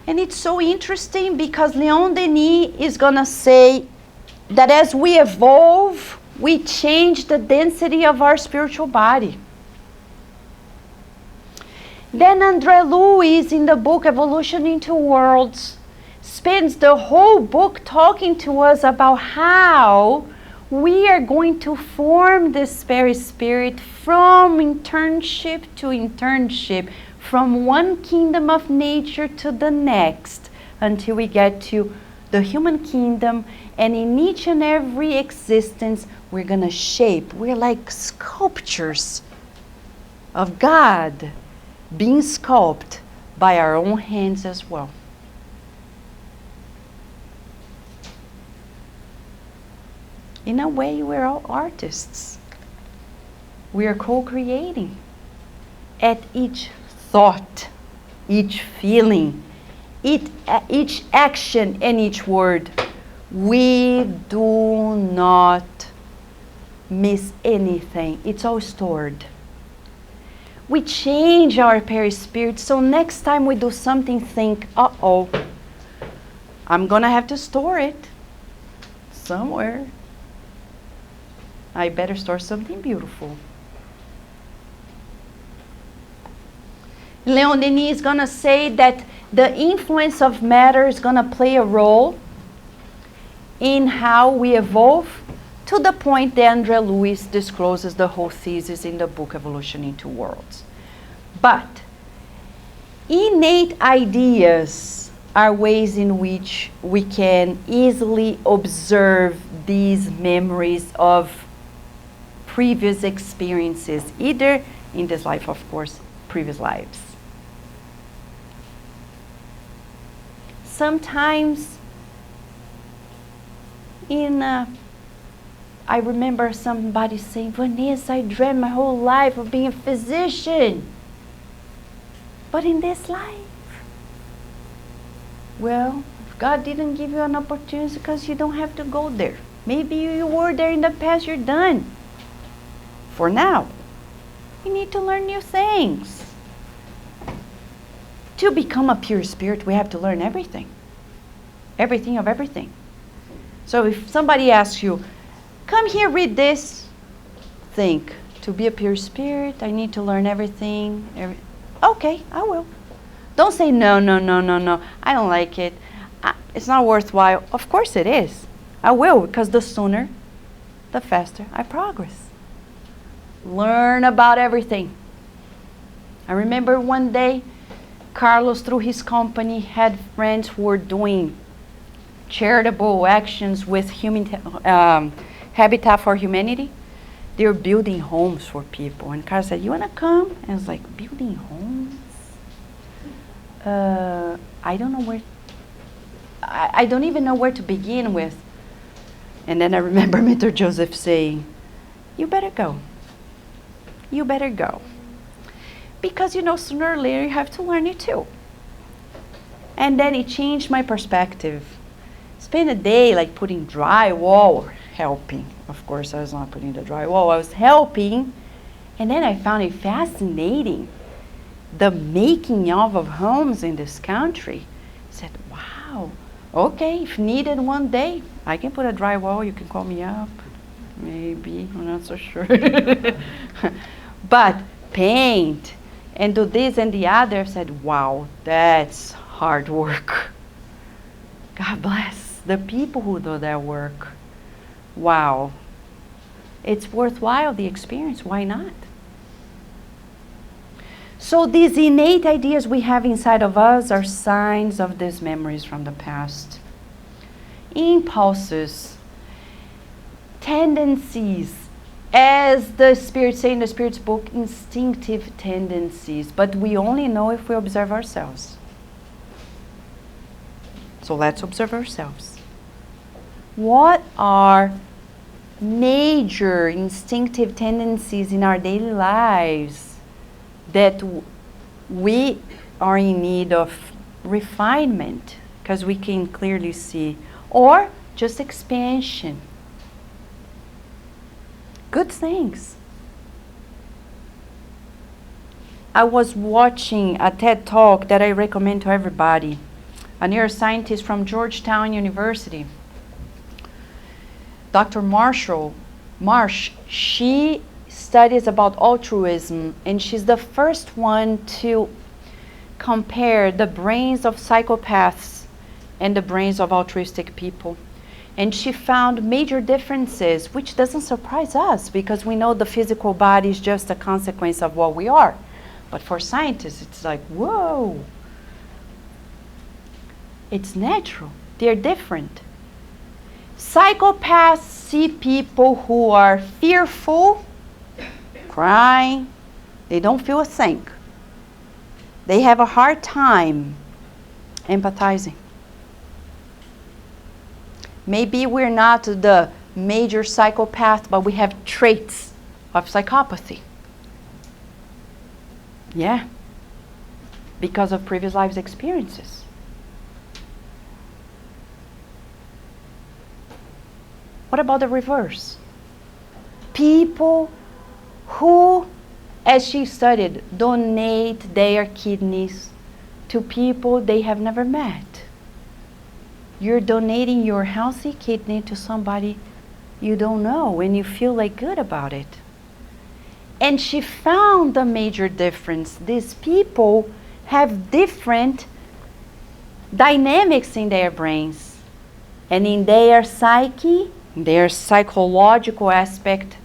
And it's so interesting because Leon Denis is going to say that as we evolve, we change the density of our spiritual body. Then André Luiz, in the book Evolution into Worlds, spends the whole book talking to us about how we are going to form this very spirit from internship to internship, from one kingdom of nature to the next, until we get to the human kingdom. And in each and every existence, we're going to shape. We're like sculptures of God, being sculpted by our own hands as well. In a way, we're all artists. We are co-creating. At each thought, each feeling, each action, and each word, we do not miss anything. It's all stored. We change our perispirit, so next time we do something, think, uh-oh, I'm going to have to store it somewhere. I better store something beautiful. Leon Denis is going to say that the influence of matter is going to play a role in how we evolve, to the point that André Luiz discloses the whole thesis in the book Evolution into Worlds. But innate ideas are ways in which we can easily observe these memories of previous experiences, either in this life, of course, previous lives. Sometimes I remember somebody saying, Vanessa, I dreamt my whole life of being a physician. But in this life, well, if God didn't give you an opportunity, because you don't have to go there. Maybe you were there in the past, you're done. For now, you need to learn new things. To become a pure spirit, we have to learn everything. Everything of everything. So if somebody asks you, come here, read this, think, to be a pure spirit, I need to learn everything. Okay, I will. Don't say, no, I don't like it. It's not worthwhile. Of course it is. I will, because the sooner, the faster I progress. Learn about everything. I remember one day, Carlos, through his company, had friends who were doing charitable actions with Habitat for Humanity. They were building homes for people. And Carlos said, you want to come? And I was like, building homes? I don't know where, I don't even know where to begin with. And then I remember Mr. Joseph saying, you better go. You better go. Because, sooner or later you have to learn it too. And then it changed my perspective. Spend a day like putting drywall or helping. Of course, I was not putting the drywall. I was helping. And then I found it fascinating. The making of homes in this country. I said, wow, okay, if needed one day, I can put a drywall, you can call me up. Maybe, I'm not so sure. But paint and do this and the other, I said, wow, that's hard work. God bless the people who do that work. Wow. It's worthwhile, the experience, why not? So these innate ideas we have inside of us are signs of these memories from the past. Impulses, tendencies, as the Spirit say in the Spirit's book, instinctive tendencies, but we only know if we observe ourselves. So let's observe ourselves. What are major instinctive tendencies in our daily lives that we are in need of refinement, because we can clearly see, or just expansion? Good things. I was watching a TED Talk that I recommend to everybody. A neuroscientist from Georgetown University, Dr. Marsh, she studies about altruism, and she's the first one to compare the brains of psychopaths and the brains of altruistic people. And she found major differences, which doesn't surprise us because we know the physical body is just a consequence of what we are. But for scientists, it's like, whoa. It's natural. They're different. Psychopaths see people who are fearful, crying. They don't feel a thing. They have a hard time empathizing. Maybe we're not the major psychopath, but we have traits of psychopathy. Yeah. Because of previous lives' experiences. What about the reverse? People who, as she studied, donate their kidneys to people they have never met. You're donating your healthy kidney to somebody you don't know and you feel like good about it. And she found a major difference. These people have different dynamics in their brains and in their psyche, their psychological aspect.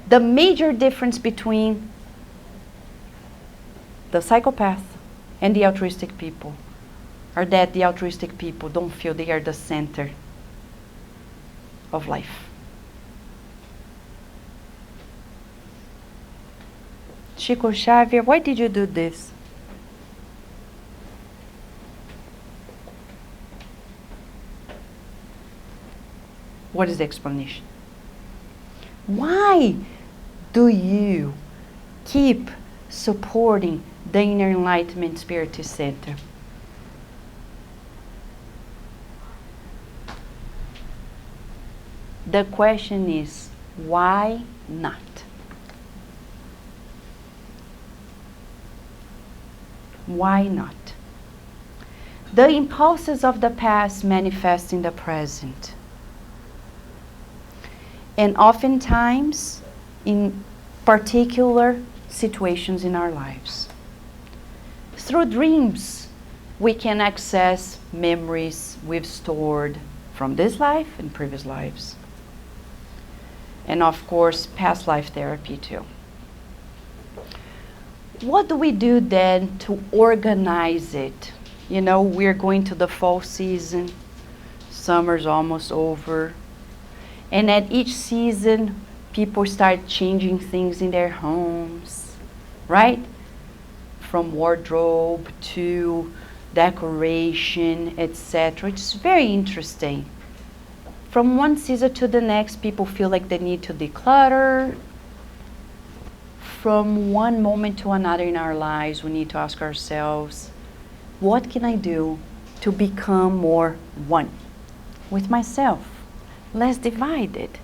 The major difference between the psychopath and the altruistic people are that the altruistic people don't feel they are the center of life. Chico Xavier, why did you do this? What is the explanation? Why do you keep supporting the Inner Enlightenment Spiritist Center? The question is, why not? Why not? The impulses of the past manifest in the present. And oftentimes in particular situations in our lives. Through dreams, we can access memories we've stored from this life and previous lives. And of course, past life therapy too. What do we do then to organize it? You know, we're going to the fall season. Summer's almost over. And at each season, people start changing things in their homes, right? From wardrobe to decoration, etc. It's very interesting. From one season to the next, people feel like they need to declutter. From one moment to another in our lives, we need to ask ourselves, what can I do to become more one with myself? Less divided.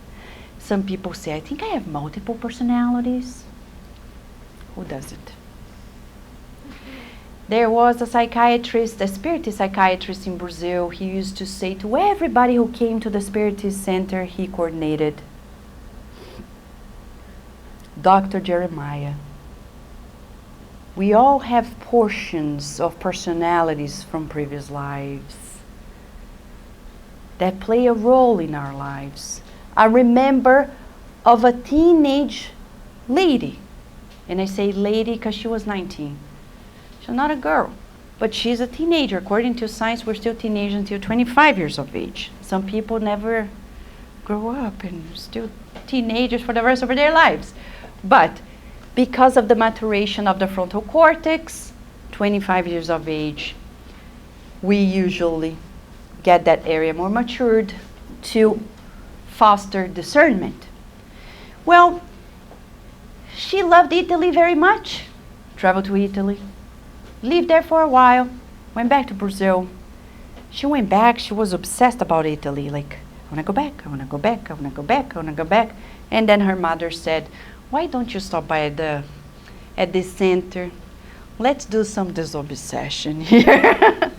Some people say, I think I have multiple personalities. Who doesn't? There was a psychiatrist, a Spiritist psychiatrist in Brazil. He used to say to everybody who came to the Spiritist Center he coordinated, Dr. Jeremiah, we all have portions of personalities from previous lives that play a role in our lives. I remember of a teenage lady, and I say lady because she was 19. She's not a girl, but she's a teenager. According to science, we're still teenagers until 25 years of age. Some people never grow up and still teenagers for the rest of their lives. But because of the maturation of the frontal cortex, 25 years of age, we usually get that area more matured to foster discernment. Well, she loved Italy very much, traveled to Italy, lived there for a while, went back to Brazil. She went back, she was obsessed about Italy, like, I want to go back, I want to go back, I want to go back, I want to go back. And then her mother said, why don't you stop by at this center? Let's do some disobsession here.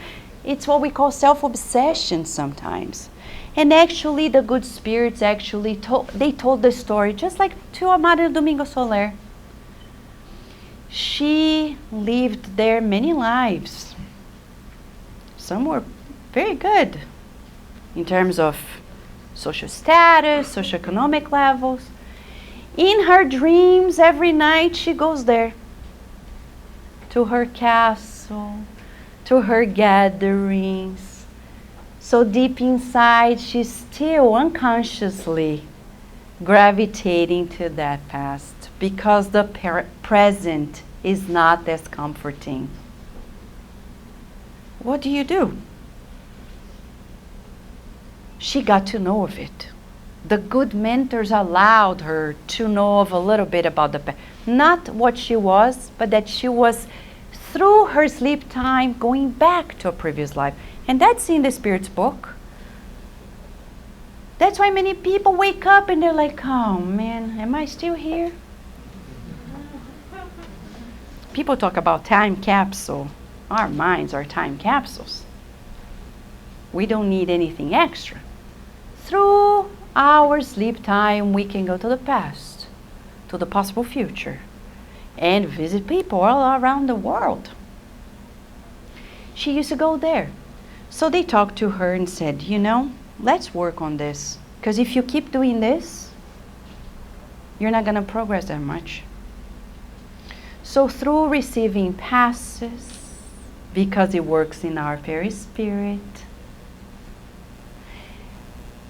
It's what we call self-obsession sometimes. And actually, the good spirits actually told the story, just like to Amada Domingo Soler. She lived there many lives. Some were very good in terms of social status, socioeconomic levels. In her dreams, every night she goes there to her castle, to her gatherings. So deep inside, she's still unconsciously gravitating to that past because the present is not as comforting. What do you do? She got to know of it. The good mentors allowed her to know of a little bit about the past. Not what she was, but that she was, through her sleep time, going back to a previous life. And that's in the Spirit's book. That's why many people wake up and they're like, oh man, am I still here? People talk about time capsule. Our minds are time capsules. We don't need anything extra. Through our sleep time, we can go to the past, to the possible future, and visit people all around the world. She used to go there. So they talked to her and said, you know, let's work on this. Because if you keep doing this, you're not going to progress that much. So through receiving passes, because it works in our perispirit,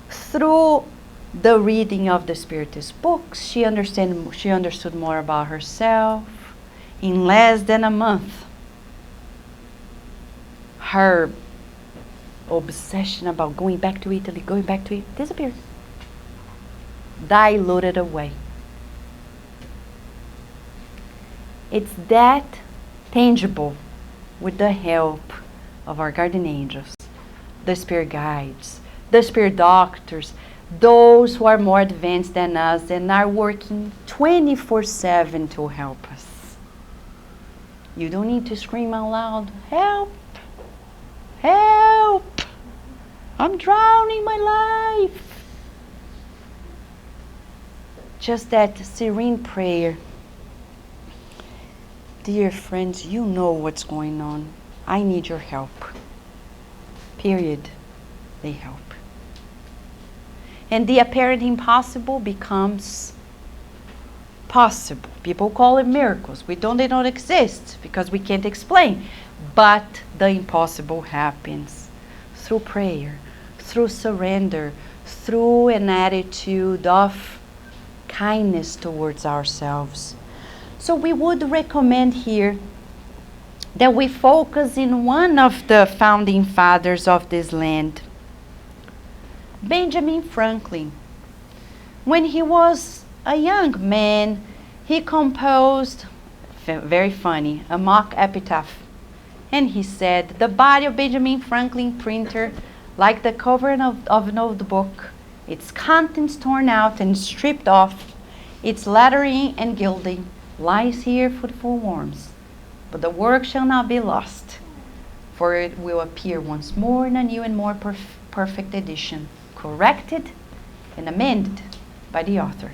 through the reading of the Spiritist books, she understood more about herself. In less than a month, her obsession about going back to Italy, disappeared. Diluted away. It's that tangible with the help of our guardian angels, the spirit guides, the spirit doctors, those who are more advanced than us and are working 24/7 to help us. You don't need to scream out loud, help. Help! I'm drowning my life. Just that serene prayer. Dear friends, you know what's going on. I need your help. Period. They help. And the apparent impossible becomes possible. People call it miracles. They don't exist because we can't explain. But the impossible happens through prayer, through surrender, through an attitude of kindness towards ourselves. So we would recommend here that we focus in one of the founding fathers of this land, Benjamin Franklin. When he was a young man, he composed, very funny, a mock epitaph. And he said, the body of Benjamin Franklin, printer, like the cover of an old book, its contents torn out and stripped off, its lettering and gilding, lies here for worms. But the work shall not be lost, for it will appear once more in a new and more perfect edition, corrected and amended by the author.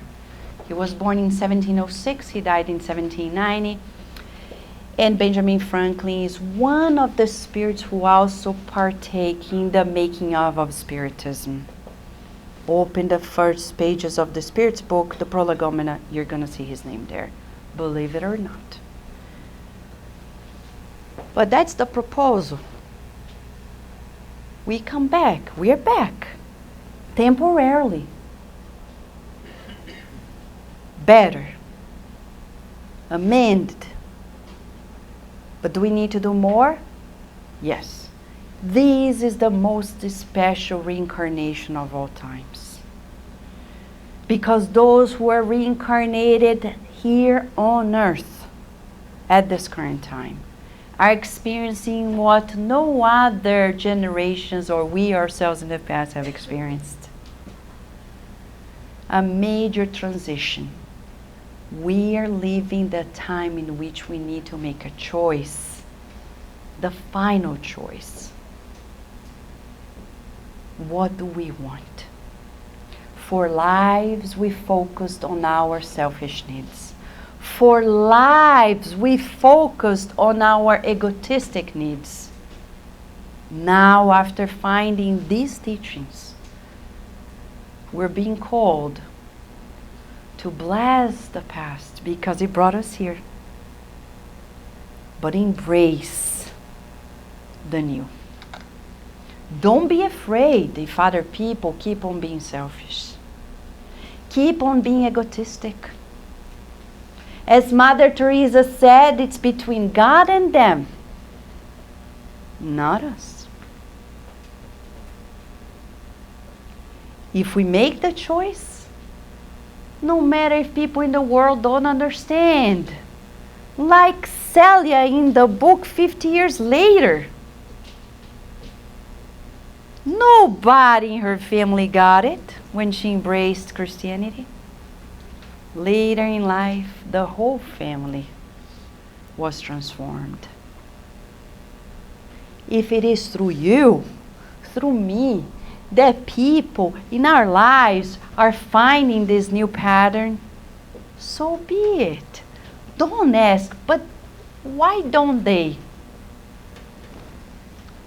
He was born in 1706, he died in 1790. And Benjamin Franklin is one of the spirits who also partake in the making of Spiritism. Open the first pages of the Spirit's book, the Prolegomena, you're going to see his name there. Believe it or not. But that's the proposal. We come back. We are back. Temporarily. Better. Amended. But do we need to do more? Yes. This is the most special reincarnation of all times. Because those who are reincarnated here on earth at this current time are experiencing what no other generations or we ourselves in the past have experienced. A major transition. We are living the time in which we need to make a choice, the final choice. What do we want? For lives, we focused on our selfish needs. For lives, we focused on our egotistic needs. Now, after finding these teachings, we're being called to blast the past because it brought us here, but embrace the new. Don't be afraid if other people keep on being selfish. Keep on being egotistic. As Mother Teresa said, it's between God and them, not us. If we make the choice, no matter if people in the world don't understand. Like Celia in the book 50 years later. Nobody in her family got it when she embraced Christianity. Later in life, the whole family was transformed. If it is through you, through me, that people in our lives are finding this new pattern, so be it. Don't ask, but why don't they?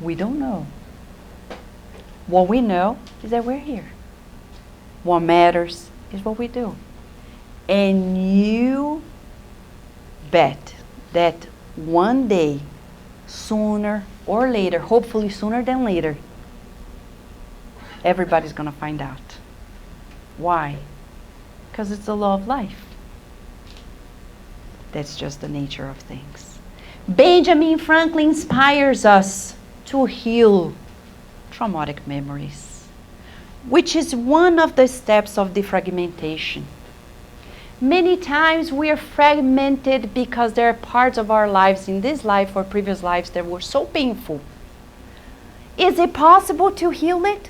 We don't know. What we know is that we're here. What matters is what we do. And you bet that one day, sooner or later, hopefully sooner than later, everybody's going to find out. Why? Because it's the law of life. That's just the nature of things. Benjamin Franklin inspires us to heal traumatic memories, which is one of the steps of defragmentation. Many times we are fragmented because there are parts of our lives in this life or previous lives that were so painful. Is it possible to heal it?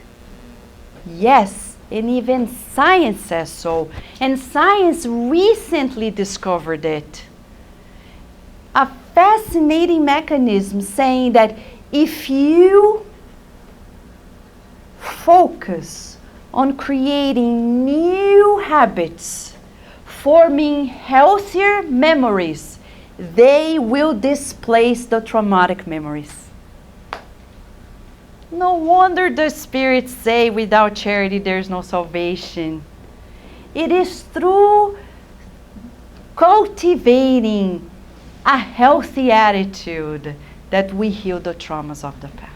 Yes, and even science says so. And science recently discovered it. A fascinating mechanism saying that if you focus on creating new habits, forming healthier memories, they will displace the traumatic memories. No wonder the spirits say without charity there's no salvation. It is through cultivating a healthy attitude that we heal the traumas of the past.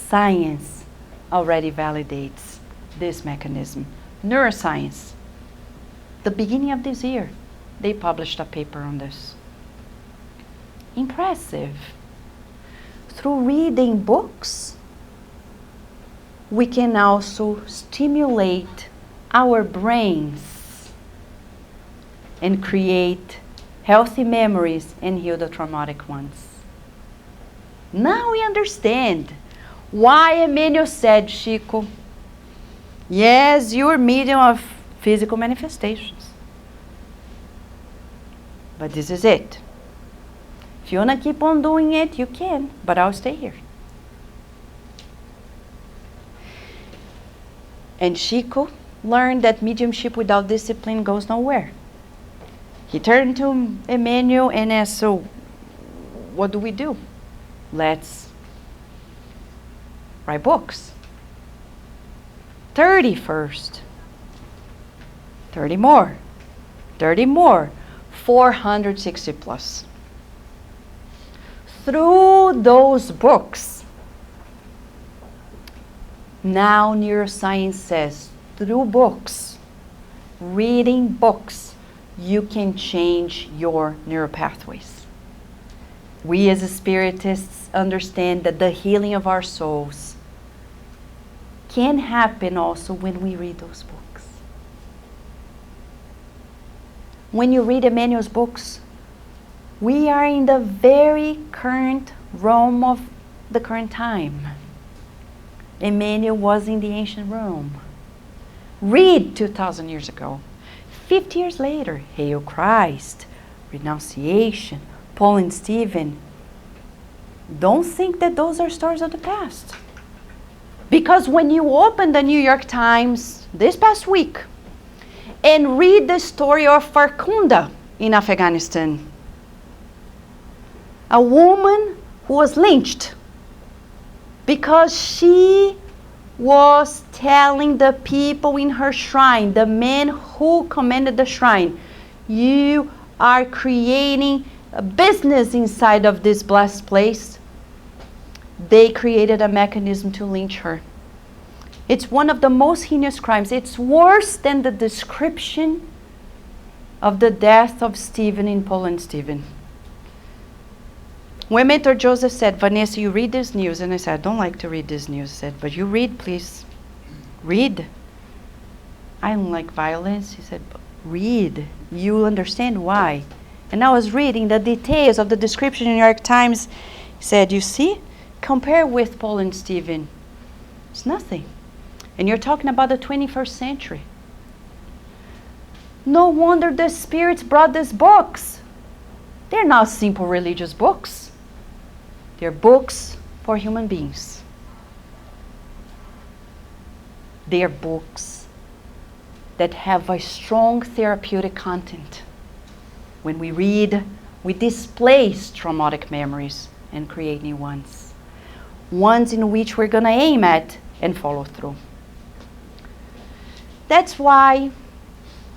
Science already validates this mechanism. Neuroscience, the beginning of this year, they published a paper on this. Impressive. Through reading books, we can also stimulate our brains and create healthy memories and heal the traumatic ones. Now we understand why Emmanuel said, Chico, yes, you're medium of physical manifestations. But this is it. If you want to keep on doing it, you can, but I'll stay here. And Chico learned that mediumship without discipline goes nowhere. He turned to Emmanuel and asked, so what do? Let's write books. 30 first. 30 more. 30 more. 460 plus. Through those books, now neuroscience says, through books, reading books, you can change your neural pathways. We as Spiritists understand that the healing of our souls can happen also when we read those books. When you read Emmanuel's books, we are in the very current Rome of the current time. Emmanuel was in the ancient Rome. Read 2,000 years ago. 50 years later, Hail Christ, Renunciation, Paul and Stephen. Don't think that those are stories of the past. Because when you open the New York Times this past week and read the story of Farkunda in Afghanistan, a woman who was lynched because she was telling the people in her shrine, the men who commanded the shrine, you are creating a business inside of this blessed place. They created a mechanism to lynch her. It's one of the most heinous crimes. It's worse than the description of the death of Stephen in Paul and Stephen. When Mentor Joseph said, Vanessa, you read this news. And I said, I don't like to read this news. He said, but you read, please. Read. I don't like violence. He said, but read. You'll understand why. And I was reading the details of the description in the New York Times. He said, you see, compare with Paul and Stephen. It's nothing. And you're talking about the 21st century. No wonder the spirits brought these books. They're not simple religious books. They're books for human beings. They're books that have a strong therapeutic content. When we read, we displace traumatic memories and create new ones. Ones in which we're going to aim at and follow through. That's why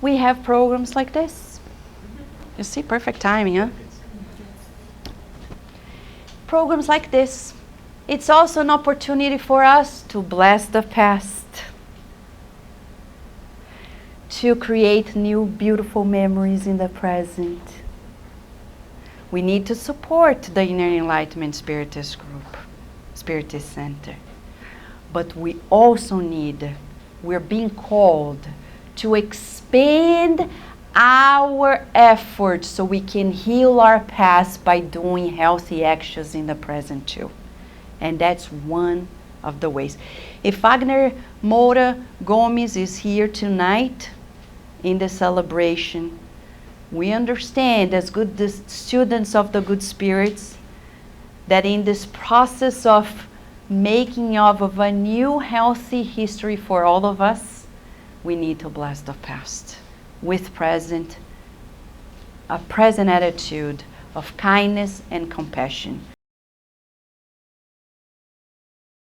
we have programs like this. You see, perfect timing, huh? Programs like this, it's also an opportunity for us to bless the past, to create new beautiful memories in the present. We need to support the Inner Enlightenment Spiritist Group, Spiritist Center. But we also need, we're being called to expand our efforts so we can heal our past by doing healthy actions in the present too. And that's one of the ways. If Wagner Moura Gomes is here tonight in the celebration, we understand as good students of the good spirits that in this process of making of a new healthy history for all of us, we need to bless the past with a present attitude of kindness and compassion.